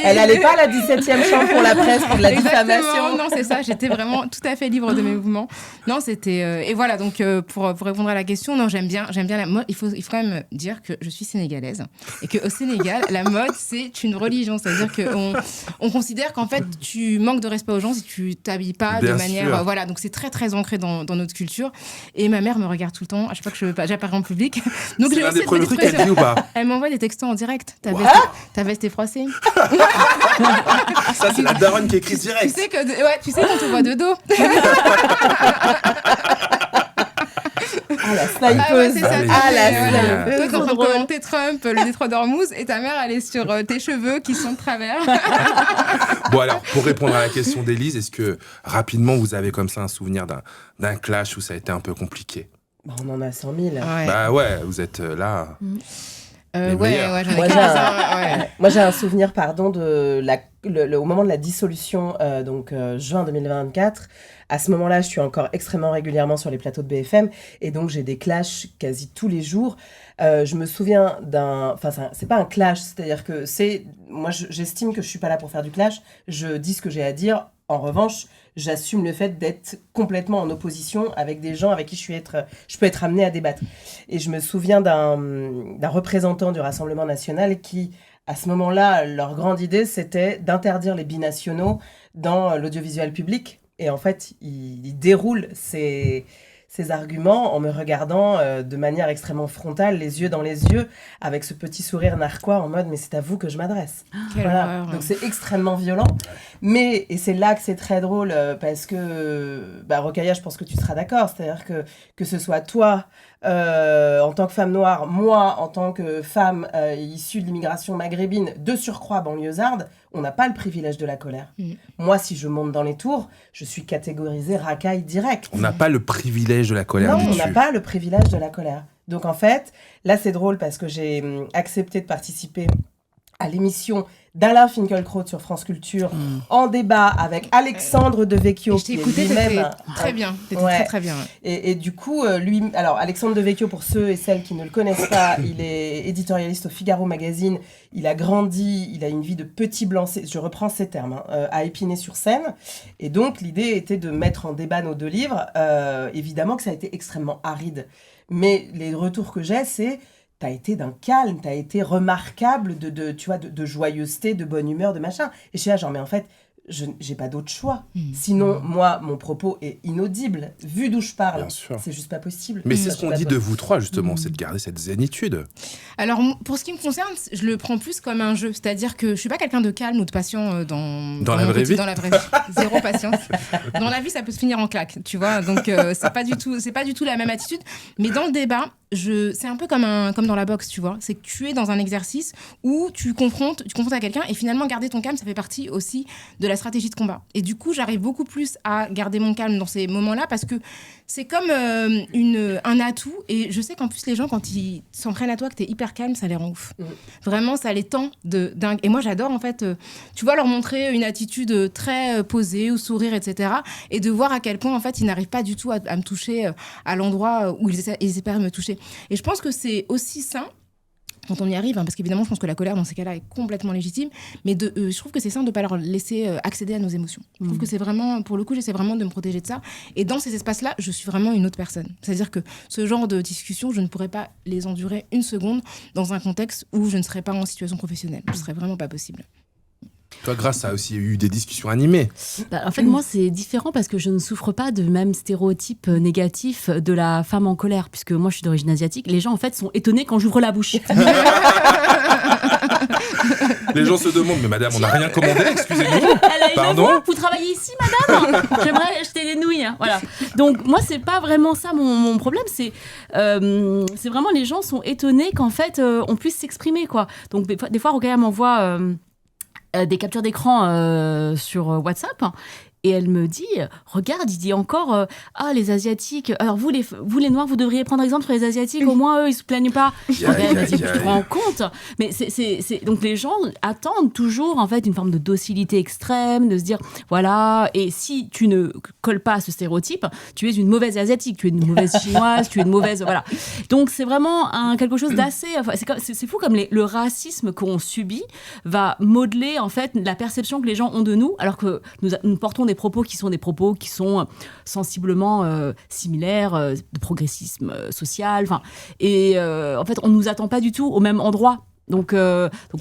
Elle allait pas à la 17e chambre pour la presse pour de la diffamation. Non, c'est ça, j'étais vraiment tout à fait libre de mes mouvements. Non, c'était... Et voilà, donc pour répondre à la question, non, j'aime bien la mode. Il faut quand même dire que je suis sénégalaise et qu'au Sénégal, la mode, c'est une religion. C'est-à-dire qu'on considère qu'en fait, tu manques de respect aux gens si tu t'habilles pas de manière... voilà, donc c'est très, très ancré dans notre culture. Et ma mère me regarde tout le temps, à chaque fois que j'apparais en public. Donc, c'est l'un des premiers trucs qu'elle dit ou pas ? Elle m'envoie des textos en direct. Ta veste est froissée. Ça, c'est la daronne qui écrit direct. Tu sais qu'on te voit de dos. Ah, la snipeuse. Ah ouais, c'est ça. Ah, la Toi, snipeuse. t'es en train de commenter Trump, le détroit d'Ormuz, et ta mère, elle est sur tes cheveux qui sont de travers. Bon alors, pour répondre à la question d'Élise, est-ce que rapidement vous avez comme ça un souvenir d'un clash où ça a été un peu compliqué? Bah, on en a 100 000. Ouais. Bah ouais, vous êtes là. Les meilleurs. Ouais, j'en ai Moi, 15 j'ai ans, ouais. Moi, j'ai un souvenir, au moment de la dissolution, juin 2024. À ce moment-là, je suis encore extrêmement régulièrement sur les plateaux de BFM, et donc j'ai des clashs quasi tous les jours. Je me souviens c'est pas un clash, c'est-à-dire que moi, j'estime que je suis pas là pour faire du clash. Je dis ce que j'ai à dire. En revanche, j'assume le fait d'être complètement en opposition avec des gens avec qui je peux être amenée à débattre. Et je me souviens d'un représentant du Rassemblement national qui, à ce moment-là, leur grande idée, c'était d'interdire les binationaux dans l'audiovisuel public. Et en fait, il déroule ses arguments en me regardant de manière extrêmement frontale, les yeux dans les yeux, avec ce petit sourire narquois en mode « mais c'est à vous que je m'adresse ». Quelle horreur. Donc c'est extrêmement violent. Et c'est là que c'est très drôle, parce que, Rokhaya, je pense que tu seras d'accord, c'est-à-dire que ce soit toi, en tant que femme noire, moi, en tant que femme issue de l'immigration maghrébine, de surcroît banlieusarde, on n'a pas le privilège de la colère. Moi, si je monte dans les tours, je suis catégorisée racaille direct. On n'a pas le privilège de la colère. Non, on n'a pas le privilège de la colère. Donc en fait, là c'est drôle parce que j'ai accepté de participer à l'émission d'Alain Finkielkraut sur France Culture en débat avec Alexandre Devecchio. Je t'ai écouté, t'étais très bien. T'étais très très bien. Et du coup, alors Alexandre Devecchio, pour ceux et celles qui ne le connaissent pas, il est éditorialiste au Figaro Magazine. Il a grandi, il a une vie de petit blanc, je reprends ces termes, à Épinay-sur-Seine. Et donc l'idée était de mettre en débat nos deux livres. Évidemment que ça a été extrêmement aride. Mais les retours que j'ai, c'est... T'as été d'un calme, t'as été remarquable de joyeuseté, de bonne humeur, de machin. Et je suis là, genre, mais en fait, j'ai pas d'autre choix. Sinon, moi, mon propos est inaudible. Vu d'où je parle, c'est juste pas possible. Mais c'est ce qu'on dit de vous trois, justement, c'est de garder cette zénitude. Alors, pour ce qui me concerne, je le prends plus comme un jeu. C'est-à-dire que je suis pas quelqu'un de calme ou de patient dans la vraie vie. Dans la vraie vie. Zéro patience. Dans la vie, ça peut se finir en claque, tu vois. Donc, c'est pas du tout la même attitude. Mais dans le débat, c'est un peu comme dans la boxe, tu vois. C'est que tu es dans un exercice où tu confrontes à quelqu'un, et finalement, garder ton calme, ça fait partie aussi de la stratégie de combat. Et du coup, j'arrive beaucoup plus à garder mon calme dans ces moments-là, parce que c'est comme un atout. Et je sais qu'en plus, les gens, quand ils s'en prennent à toi, que t'es hyper calme, ça les rend ouf. Vraiment, ça les tend de dingue. Et moi, j'adore, en fait, tu vois, leur montrer une attitude très posée, ou sourire, etc. Et de voir à quel point, en fait, ils n'arrivent pas du tout à me toucher à l'endroit où ils espèrent me toucher. Et je pense que c'est aussi sain, quand on y arrive, parce qu'évidemment, je pense que la colère, dans ces cas-là, est complètement légitime, mais je trouve que c'est sain de ne pas leur laisser accéder à nos émotions. Je trouve que c'est vraiment, pour le coup, j'essaie vraiment de me protéger de ça. Et dans ces espaces-là, je suis vraiment une autre personne. C'est-à-dire que ce genre de discussion, je ne pourrais pas les endurer une seconde dans un contexte où je ne serais pas en situation professionnelle. Ce ne serait vraiment pas possible. Toi, Grace, ça a aussi eu des discussions animées. En fait, moi, c'est différent parce que je ne souffre pas de même stéréotype négatif de la femme en colère, puisque moi, je suis d'origine asiatique. Les gens, en fait, sont étonnés quand j'ouvre la bouche. Les gens se demandent, mais madame, on n'a rien commandé, excusez-nous. Pardon ? Vous travaillez ici, madame ? J'aimerais acheter des nouilles. Hein. Voilà. Donc, moi, c'est pas vraiment ça mon problème. C'est vraiment les gens sont étonnés qu'en fait, on puisse s'exprimer, quoi. Donc, des fois, Rokhaya m'envoie des captures d'écran sur WhatsApp. Et elle me dit, regarde, il dit encore, les Asiatiques, alors vous les Noirs, vous devriez prendre exemple sur les Asiatiques, au moins eux, ils se plaignent pas. Elle me dit, tu te rends compte ? Mais donc les gens attendent toujours, en fait, une forme de docilité extrême, de se dire, voilà, et si tu ne colles pas à ce stéréotype, tu es une mauvaise Asiatique, tu es une mauvaise Chinoise, tu es une mauvaise, voilà. Donc c'est vraiment quelque chose d'assez, c'est fou comme le racisme qu'on subit va modeler, en fait, la perception que les gens ont de nous, alors que nous portons des propos qui sont sensiblement similaires, de progressisme social. En fait, on ne nous attend pas du tout au même endroit. Donc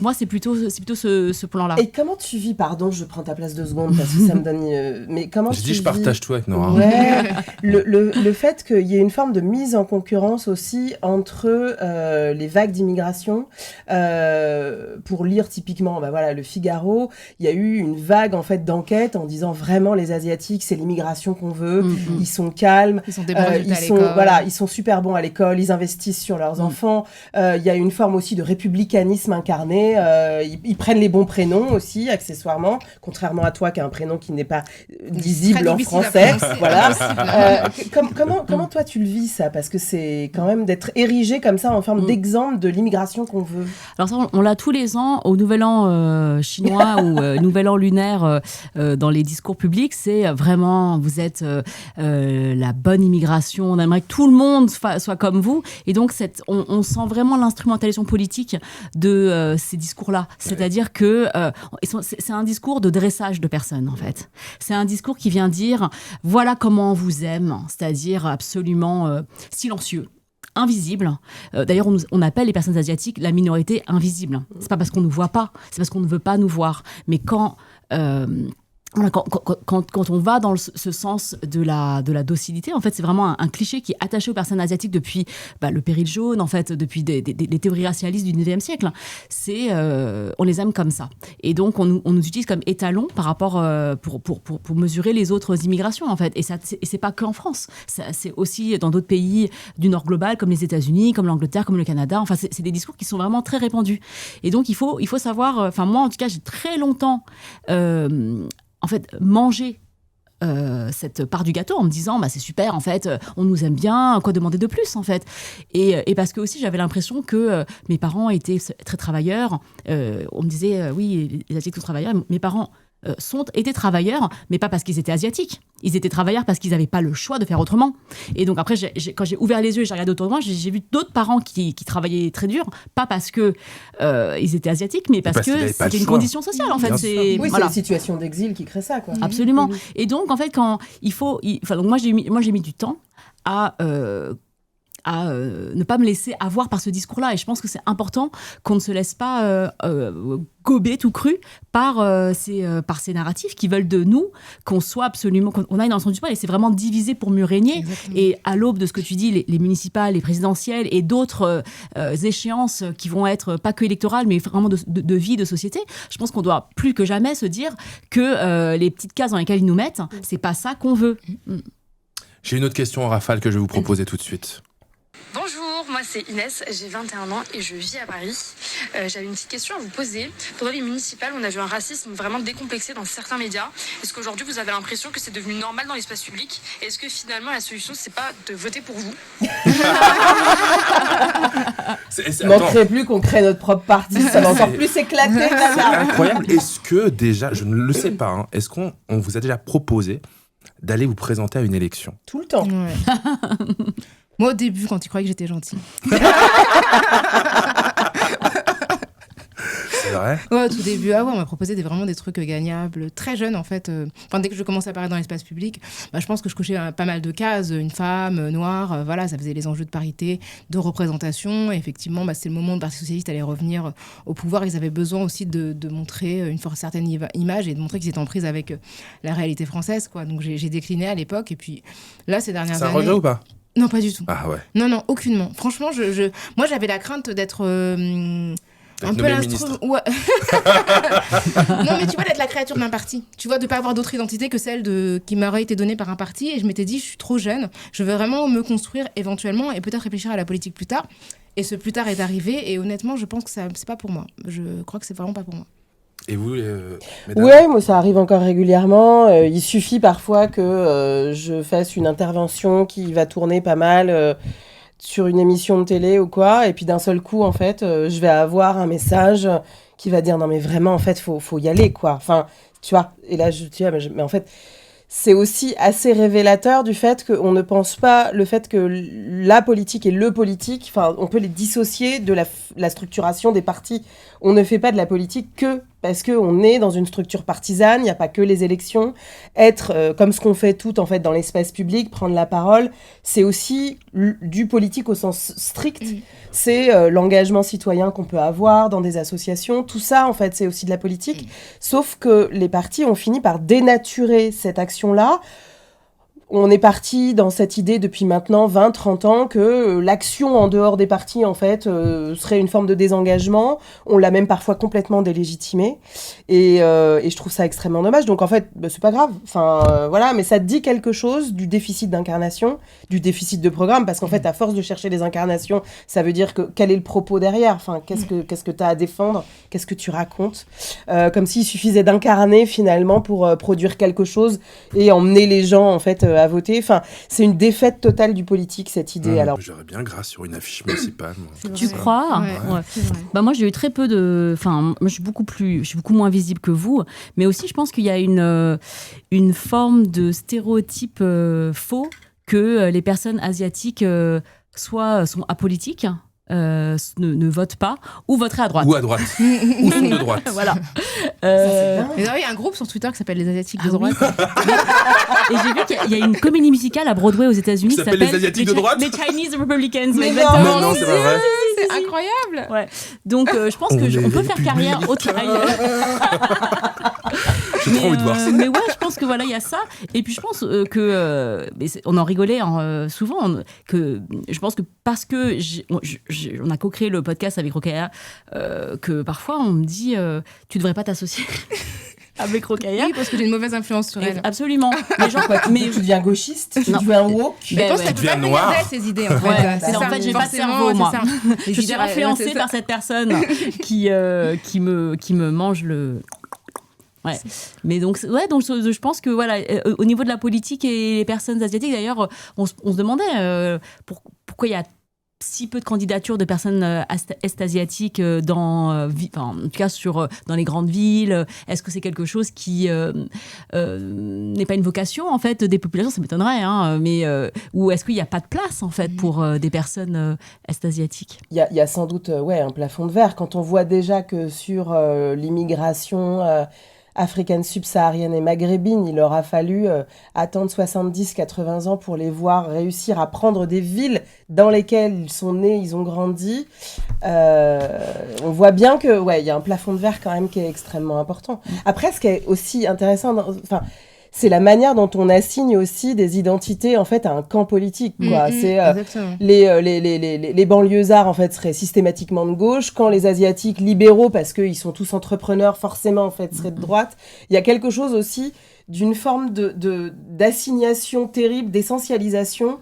moi, c'est plutôt ce plan-là. Et comment tu vis, pardon, je prends ta place 2 secondes parce que ça me donne... mais comment tu vis... je partage tout avec Nora. Ouais, le fait qu'il y ait une forme de mise en concurrence aussi entre les vagues d'immigration. Pour lire typiquement le Figaro, il y a eu une vague en fait d'enquête en disant vraiment les Asiatiques, c'est l'immigration qu'on veut, ils sont calmes, ils sont des bons résultats à l'école. Ils sont super bons à l'école, ils investissent sur leurs enfants. Il y a une forme aussi de républicanisme incarné, ils prennent les bons prénoms aussi, accessoirement, contrairement à toi qui a un prénom qui n'est pas lisible en français. Comment toi tu le vis ça? Parce que c'est quand même d'être érigé comme ça en forme d'exemple de l'immigration qu'on veut. Alors ça, on l'a tous les ans au Nouvel An chinois ou Nouvel An lunaire dans les discours publics. C'est vraiment, vous êtes la bonne immigration, on aimerait que tout le monde soit comme vous. Et donc on sent vraiment l'instrumentalisation politique de ces discours-là. C'est-à-dire que c'est un discours de dressage de personnes, en fait. C'est un discours qui vient dire « voilà comment on vous aime », c'est-à-dire absolument silencieux, invisible. D'ailleurs, on appelle les personnes asiatiques la minorité invisible. C'est pas parce qu'on nous voit pas, c'est parce qu'on ne veut pas nous voir. Mais quand on va dans ce sens de la docilité, en fait, c'est vraiment un cliché qui est attaché aux personnes asiatiques depuis le péril jaune, en fait, depuis des théories racialistes du 19e siècle. On les aime comme ça. Et donc, on nous utilise comme étalon par rapport pour mesurer les autres immigrations, en fait. Et c'est pas qu'en France. C'est aussi dans d'autres pays du Nord global, comme les États-Unis, comme l'Angleterre, comme le Canada. Enfin, c'est des discours qui sont vraiment très répandus. Et donc, il faut savoir... Enfin, moi, en tout cas, j'ai très longtemps... en fait, manger cette part du gâteau en me disant c'est super, en fait, on nous aime bien, quoi demander de plus, en fait. Et parce que aussi, j'avais l'impression que mes parents étaient très travailleurs. On me disait, oui, les Asiatiques sont travailleurs. Mes parents étaient travailleurs, mais pas parce qu'ils étaient asiatiques. Ils étaient travailleurs parce qu'ils n'avaient pas le choix de faire autrement. Et donc après, quand j'ai ouvert les yeux et j'ai regardé autour de moi, j'ai vu d'autres parents qui travaillaient très dur, pas parce que ils étaient asiatiques, mais parce que c'était une condition sociale, en fait. C'est la situation d'exil qui crée ça, quoi. Absolument. Et donc, en fait, quand donc moi, j'ai mis du temps à ne pas me laisser avoir par ce discours-là. Et je pense que c'est important qu'on ne se laisse pas gober tout cru par ces narratifs qui veulent de nous qu'on soit absolument... qu'on aille dans le sens du poil. Et c'est vraiment divisé pour mieux régner. Exactement. Et à l'aube de ce que tu dis, les municipales, les présidentielles et d'autres échéances qui vont être pas que électorales, mais vraiment de vie, de société, je pense qu'on doit plus que jamais se dire que les petites cases dans lesquelles ils nous mettent, c'est pas ça qu'on veut. J'ai une autre question en rafale que je vais vous proposer tout de suite. Bonjour, moi c'est Inès, j'ai 21 ans et je vis à Paris. J'avais une petite question à vous poser. Pendant les municipales, on a vu un racisme vraiment décomplexé dans certains médias. Est-ce qu'aujourd'hui vous avez l'impression que c'est devenu normal dans l'espace public? Et est-ce que finalement la solution c'est pas de voter pour vous? Manquerait plus qu'on crée notre propre parti, ça va encore plus éclater. C'est incroyable. Est-ce que déjà, je ne le sais pas, est-ce qu'on vous a déjà proposé d'aller vous présenter à une élection? Tout le temps. Ouais. Moi, au début, quand tu croyais que j'étais gentille. C'est vrai? Ouais, au tout début, on m'a proposé vraiment des trucs gagnables. Très jeune, en fait. Dès que je commençais à apparaître dans l'espace public, je pense que je cochais pas mal de cases. Une femme, noire, ça faisait les enjeux de parité, de représentation. Et effectivement, c'est le moment où le Parti socialiste allait revenir au pouvoir. Ils avaient besoin aussi de montrer une certaine image et de montrer qu'ils étaient en prise avec la réalité française, quoi. Donc j'ai décliné à l'époque. Et puis là, ces dernières années... C'est un regret ou pas? Non, pas du tout. Ah ouais. Non, aucunement. Franchement, moi, j'avais la crainte d'être un peu l'instrument. Ouais. Non, mais tu vois, d'être la créature d'un parti. Tu vois, de pas avoir d'autre identité que celle qui m'aurait été donnée par un parti. Et je m'étais dit, je suis trop jeune. Je veux vraiment me construire éventuellement et peut-être réfléchir à la politique plus tard. Et ce plus tard est arrivé. Et honnêtement, je pense que c'est pas pour moi. Je crois que c'est vraiment pas pour moi. Et vous, ouais, moi ça arrive encore régulièrement. Il suffit parfois que je fasse une intervention qui va tourner pas mal sur une émission de télé ou quoi, et puis d'un seul coup, en fait, je vais avoir un message qui va dire non mais vraiment, en fait, faut y aller, quoi. Enfin, tu vois. Et là, je dis mais en fait, c'est aussi assez révélateur du fait qu'on ne pense pas le fait que la politique et le politique, enfin, on peut les dissocier de la structuration des partis. On ne fait pas de la politique que parce qu'on est dans une structure partisane, il n'y a pas que les élections. Être, comme ce qu'on fait tout en fait dans l'espace public, prendre la parole, c'est aussi du politique au sens strict. C'est l'engagement citoyen qu'on peut avoir dans des associations. Tout ça, en fait, c'est aussi de la politique. Sauf que les partis ont fini par dénaturer cette action-là. On est parti dans cette idée depuis maintenant 20-30 ans que l'action en dehors des partis, en fait, serait une forme de désengagement. On l'a même parfois complètement délégitimé. Et je trouve ça extrêmement dommage. Donc, en fait, c'est pas grave. Enfin, voilà. Mais ça dit quelque chose du déficit d'incarnation, du déficit de programme. Parce qu'en fait, à force de chercher des incarnations, ça veut dire que quel est le propos derrière ? Enfin, qu'est-ce que tu as à défendre ? Qu'est-ce que tu racontes ? Comme s'il suffisait d'incarner, finalement, pour produire quelque chose et emmener les gens, en fait, à voter. Enfin, c'est une défaite totale du politique, cette idée. Alors, j'aurais bien grâce sur une affiche municipale. Tu crois ? Ouais. Bah moi, j'ai eu très peu de... Enfin, moi, je suis beaucoup moins visible que vous. Mais aussi, je pense qu'il y a une forme de stéréotype faux que les personnes asiatiques soit sont apolitiques, ne votent pas, ou voteraient à droite. Ou à droite. Ou sont de droite. Voilà. Mais il y a un groupe sur Twitter qui s'appelle Les Asiatiques de droite. Et j'ai vu qu'il y a une comédie musicale à Broadway aux États-Unis qui s'appelle Les Asiatiques de droite. Les Chinese Republicans. Mais exactement. non, c'est pas vrai. C'est incroyable. Ouais. Donc, je pense qu'on peut faire carrière ailleurs. J'ai trop envie de voir ça. Mais ouais, je pense que voilà, il y a ça. Et puis je pense que on en rigolait souvent. Que je pense que parce que on a co-créé le podcast avec Rokhaya, que parfois on me dit tu devrais pas t'associer avec Rokhaya. Oui, parce que j'ai une mauvaise influence sur elle. Absolument. Les gens, tu deviens gauchiste, tu deviens woke. Mais je pense qu'elle peut pas venir d'elle, ces idées, en fait. Ouais, en fait, j'ai pas de cerveau, moi. Je suis influencée par cette personne qui me mange le... Ouais. Mais donc je pense que voilà, au niveau de la politique et les personnes asiatiques, d'ailleurs, on se demandait pourquoi il y a si peu de candidatures de personnes est-asiatiques en tout cas dans les grandes villes. Est-ce que c'est quelque chose qui n'est pas une vocation en fait des populations ? Ça m'étonnerait, hein, mais ou est-ce qu'il n'y a pas de place en fait pour des personnes est-asiatiques ? Il y a sans doute un plafond de verre quand on voit déjà que sur l'immigration africaine subsaharienne et maghrébine, il leur a fallu attendre 70-80 ans pour les voir réussir à prendre des villes dans lesquelles ils sont nés, ils ont grandi. On voit bien que il y a un plafond de verre quand même qui est extrêmement important. Après, ce qui est aussi intéressant, c'est la manière dont on assigne aussi des identités en fait à un camp politique, quoi. C'est les banlieusards en fait seraient systématiquement de gauche, quand les asiatiques libéraux parce qu'ils sont tous entrepreneurs forcément en fait seraient de droite. Il y a quelque chose aussi d'une forme d'assignation terrible, d'essentialisation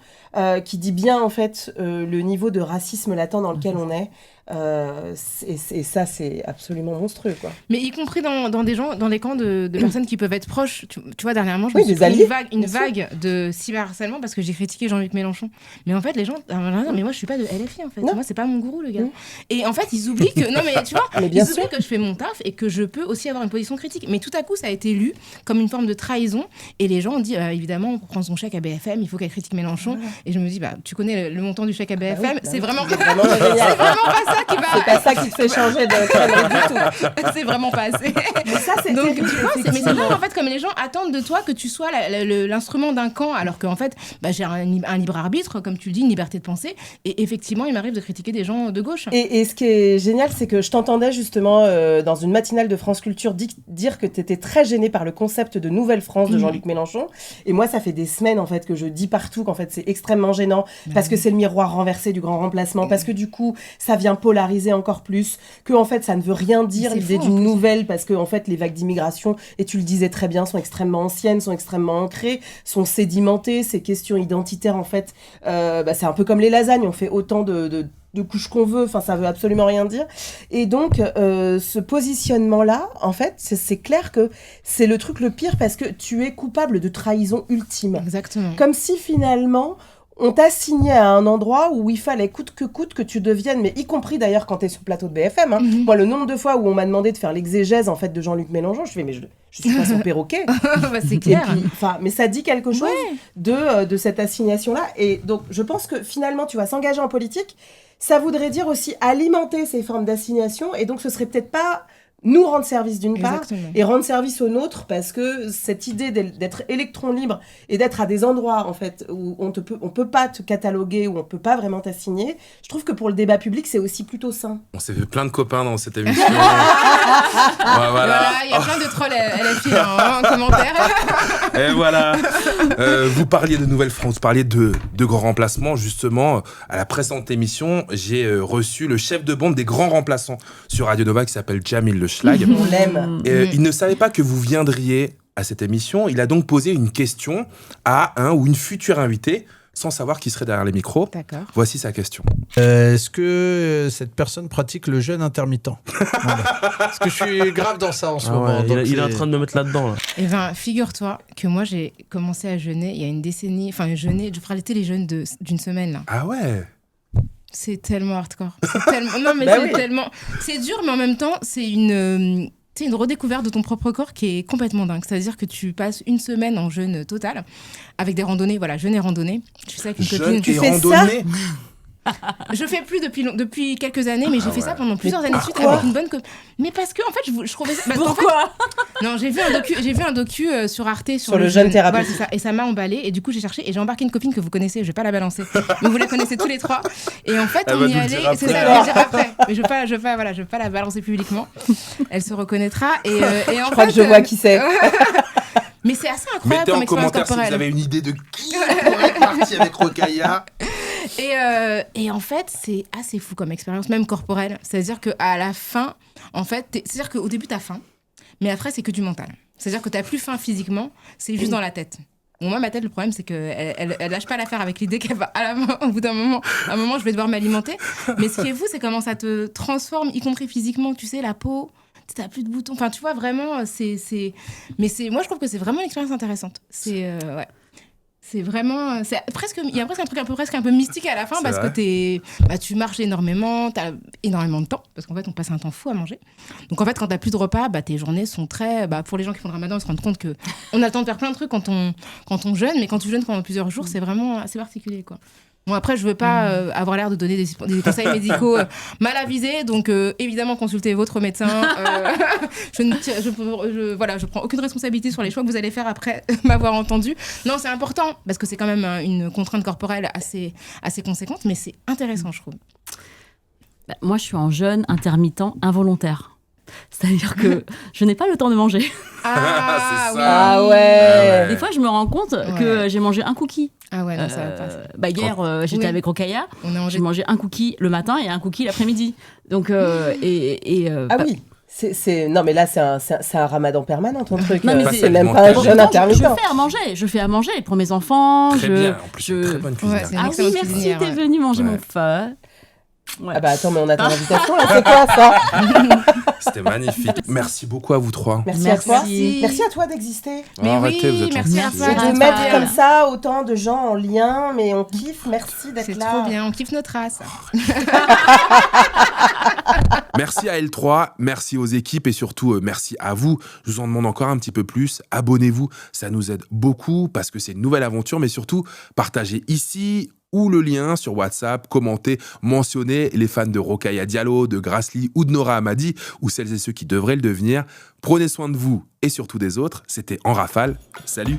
qui dit bien en fait le niveau de racisme latent dans lequel on est. Et ça, c'est absolument monstrueux, quoi. Mais y compris dans des camps de personnes qui peuvent être proches. Tu vois, dernièrement, je me suis des pris alliés, une vague de cyberharcèlement parce que j'ai critiqué Jean-Luc Mélenchon. Mais en fait, les gens, mais moi, je suis pas de LFI, en fait. Non. Moi, c'est pas mon gourou, le gars. Et en fait, ils oublient que, non, mais tu vois, ils oublient que je fais mon taf et que je peux aussi avoir une position critique. Mais tout à coup, ça a été lu comme une forme de trahison. Et les gens ont dit, évidemment, pour prendre son chèque à BFM, il faut qu'elle critique Mélenchon. Et je me dis, tu connais le montant du chèque à BFM, c'est vraiment pas ça qui va. C'est pas ça qui te fait changer de connerie du tout. C'est vraiment pas assez. Mais ça, c'est donc terrible, mais c'est vrai en fait comme les gens attendent de toi que tu sois l'instrument d'un camp, alors qu'en fait j'ai un libre arbitre, comme tu le dis, une liberté de penser. Et effectivement, il m'arrive de critiquer des gens de gauche. Et ce qui est génial, c'est que je t'entendais justement dans une matinale de France Culture dire que t'étais très gênée par le concept de Nouvelle France de Jean-Luc Mélenchon. Et moi, ça fait des semaines en fait que je dis partout qu'en fait c'est extrêmement gênant parce que c'est le miroir renversé du grand remplacement, parce que du coup ça vient polariser encore plus, que en fait ça ne veut rien dire l'idée d'une nouvelle, parce que en fait les vagues d'immigration, et tu le disais très bien, sont extrêmement anciennes, sont extrêmement ancrées, sont sédimentées. Ces questions identitaires en fait, c'est un peu comme les lasagnes, on fait autant de couches qu'on veut, enfin ça veut absolument rien dire. Et donc ce positionnement-là, en fait, c'est clair que c'est le truc le pire, parce que tu es coupable de trahison ultime. Exactement. Comme si finalement on t'a signé à un endroit où il fallait coûte que tu deviennes, mais y compris d'ailleurs quand t'es sur le plateau de BFM. Moi, le nombre de fois où on m'a demandé de faire l'exégèse en fait de Jean-Luc Mélenchon, je fais mais je suis pas son perroquet. C'est clair. Et puis, mais ça dit quelque chose de cette assignation-là. Et donc, je pense que finalement, tu vas s'engager en politique. Ça voudrait dire aussi alimenter ces formes d'assignation. Et donc, ce serait peut-être pas nous rendre service d'une part, Exactement. et rendre service aux nôtres, parce que cette idée d'être électron libre et d'être à des endroits en fait où on peut pas te cataloguer, où on peut pas vraiment t'assigner, je trouve que pour le débat public c'est aussi plutôt sain. On s'est fait plein de copains dans cette émission. Ouais, Voilà, il y a plein de trolls LFI en commentaire. Et voilà. Vous parliez de Nouvelle-France, vous parliez de grands remplacements. Justement, à la précédente émission, j'ai reçu le chef de bande des grands remplaçants sur Radio Nova qui s'appelle Jamil Le Schlag. On l'aime. Il ne savait pas que vous viendriez à cette émission. Il a donc posé une question à un ou une future invitée sans savoir qui serait derrière les micros. D'accord. Voici sa question. Est-ce que cette personne pratique le jeûne intermittent? Voilà. Parce que je suis grave dans ça en ce moment. Ouais, donc il est en train de me mettre là-dedans. Là. Eh ben, figure-toi que moi, j'ai commencé à jeûner il y a une décennie. Enfin, je ferai les jeûnes d'une semaine, là. Ah ouais. C'est tellement hardcore. C'est tellement... Non, mais Bah c'est oui. tellement... C'est dur, mais en même temps, c'est une redécouverte de ton propre corps qui est complètement dingue. C'est-à-dire que tu passes une semaine en jeûne total, avec des randonnées, voilà, jeûne et randonnée. Je fais ça avec une Jeûne copine. et Tu fais randonnée. Je fais plus depuis quelques années, mais j'ai fait ça pendant plusieurs années de suite pourquoi avec une bonne copine. Mais parce que en fait, je trouvais ça. Pourquoi Non, j'ai vu un docu sur Arte Sur le jeûne thérapeutique. Voilà, c'est ça. Et ça m'a emballé. Et du coup, j'ai cherché et j'ai embarqué une copine que vous connaissez. Je vais pas la balancer, mais vous la connaissez tous les trois. Et en fait, Elle on va y nous le allait. dire C'est ça, après. je vais le dire après. Mais je vais pas la balancer publiquement. Elle se reconnaîtra. Et en Je crois que je vois qui c'est. Mais c'est assez incroyable Mettez comme en expérience commentaire si corporelle. vous avez une idée de qui pourrait être parti avec Rokhaya. Et en fait, c'est assez fou comme expérience, même corporelle. C'est-à-dire qu'à la fin, en fait, c'est-à-dire qu'au début, t'as faim, mais après, c'est que du mental. C'est-à-dire que t'as plus faim physiquement, c'est juste dans la tête. Bon, moi, ma tête, le problème, c'est qu'elle lâche pas l'affaire avec l'idée qu'elle va, au bout d'un moment, à un moment, je vais devoir m'alimenter. Mais ce qui est fou, c'est comment ça te transforme, y compris physiquement. Tu sais, la peau, t'as plus de boutons. Enfin, tu vois, vraiment, moi, je trouve que c'est vraiment une expérience intéressante. Ouais. C'est vraiment, il y a presque un peu mystique à la fin C'est parce vrai. que tu marches énormément, t'as énormément de temps parce qu'en fait on passe un temps fou à manger. Donc en fait quand t'as plus de repas, tes journées sont très, pour les gens qui font le ramadan, ils se rendent compte que on a le temps de faire plein de trucs quand on jeûne, mais quand tu jeûnes pendant plusieurs jours, c'est vraiment assez particulier quoi. Bon après je veux pas avoir l'air de donner des conseils médicaux mal avisés, donc évidemment consultez votre médecin. Je prends aucune responsabilité sur les choix que vous allez faire après m'avoir entendu. Non, c'est important parce que c'est quand même une contrainte corporelle assez conséquente, mais c'est intéressant je trouve. Moi, je suis en jeûne intermittent involontaire. C'est-à-dire que je n'ai pas le temps de manger. C'est ça. Ah ouais. Des fois, je me rends compte que j'ai mangé un cookie. Ah ouais, non, ça va pas. Hier, j'étais Oui. avec Rokhaya. J'ai J'ai mangé un cookie le matin et un cookie l'après-midi. Donc, Ah oui. Non, mais là, c'est un ramadan permanent, ton truc. Non, mais C'est même pas un Pourtant, jeûne intermittent. Je fais à manger. Je fais à manger pour mes enfants. Très bien. En plus, c'est une très bonne cuisinière. Ouais, c'est une Ah oui, excellente merci, cuisinière, t'es ouais. venu manger Ouais. mon pho. Ouais. Ah bah attends, mais on attend l'invitation là, c'est quoi ça? C'était magnifique. Merci beaucoup à vous trois. Merci à toi. Merci. Merci à toi d'exister. Mais Arrêtez, oui, vous êtes merci à gentils. toi. Et Merci. de mettre comme ça autant de gens en lien, mais on kiffe. Merci d'être C'est là. trop bien, on kiffe notre race. Merci à L3, merci aux équipes et surtout merci à vous. Je vous en demande encore un petit peu plus. Abonnez-vous, ça nous aide beaucoup parce que c'est une nouvelle aventure, mais surtout partagez ici ou le lien sur WhatsApp, commentez, mentionnez les fans de Rokhaya Diallo, de Grassley ou de Nora Hamadi ou celles et ceux qui devraient le devenir. Prenez soin de vous et surtout des autres. C'était En Rafale. Salut!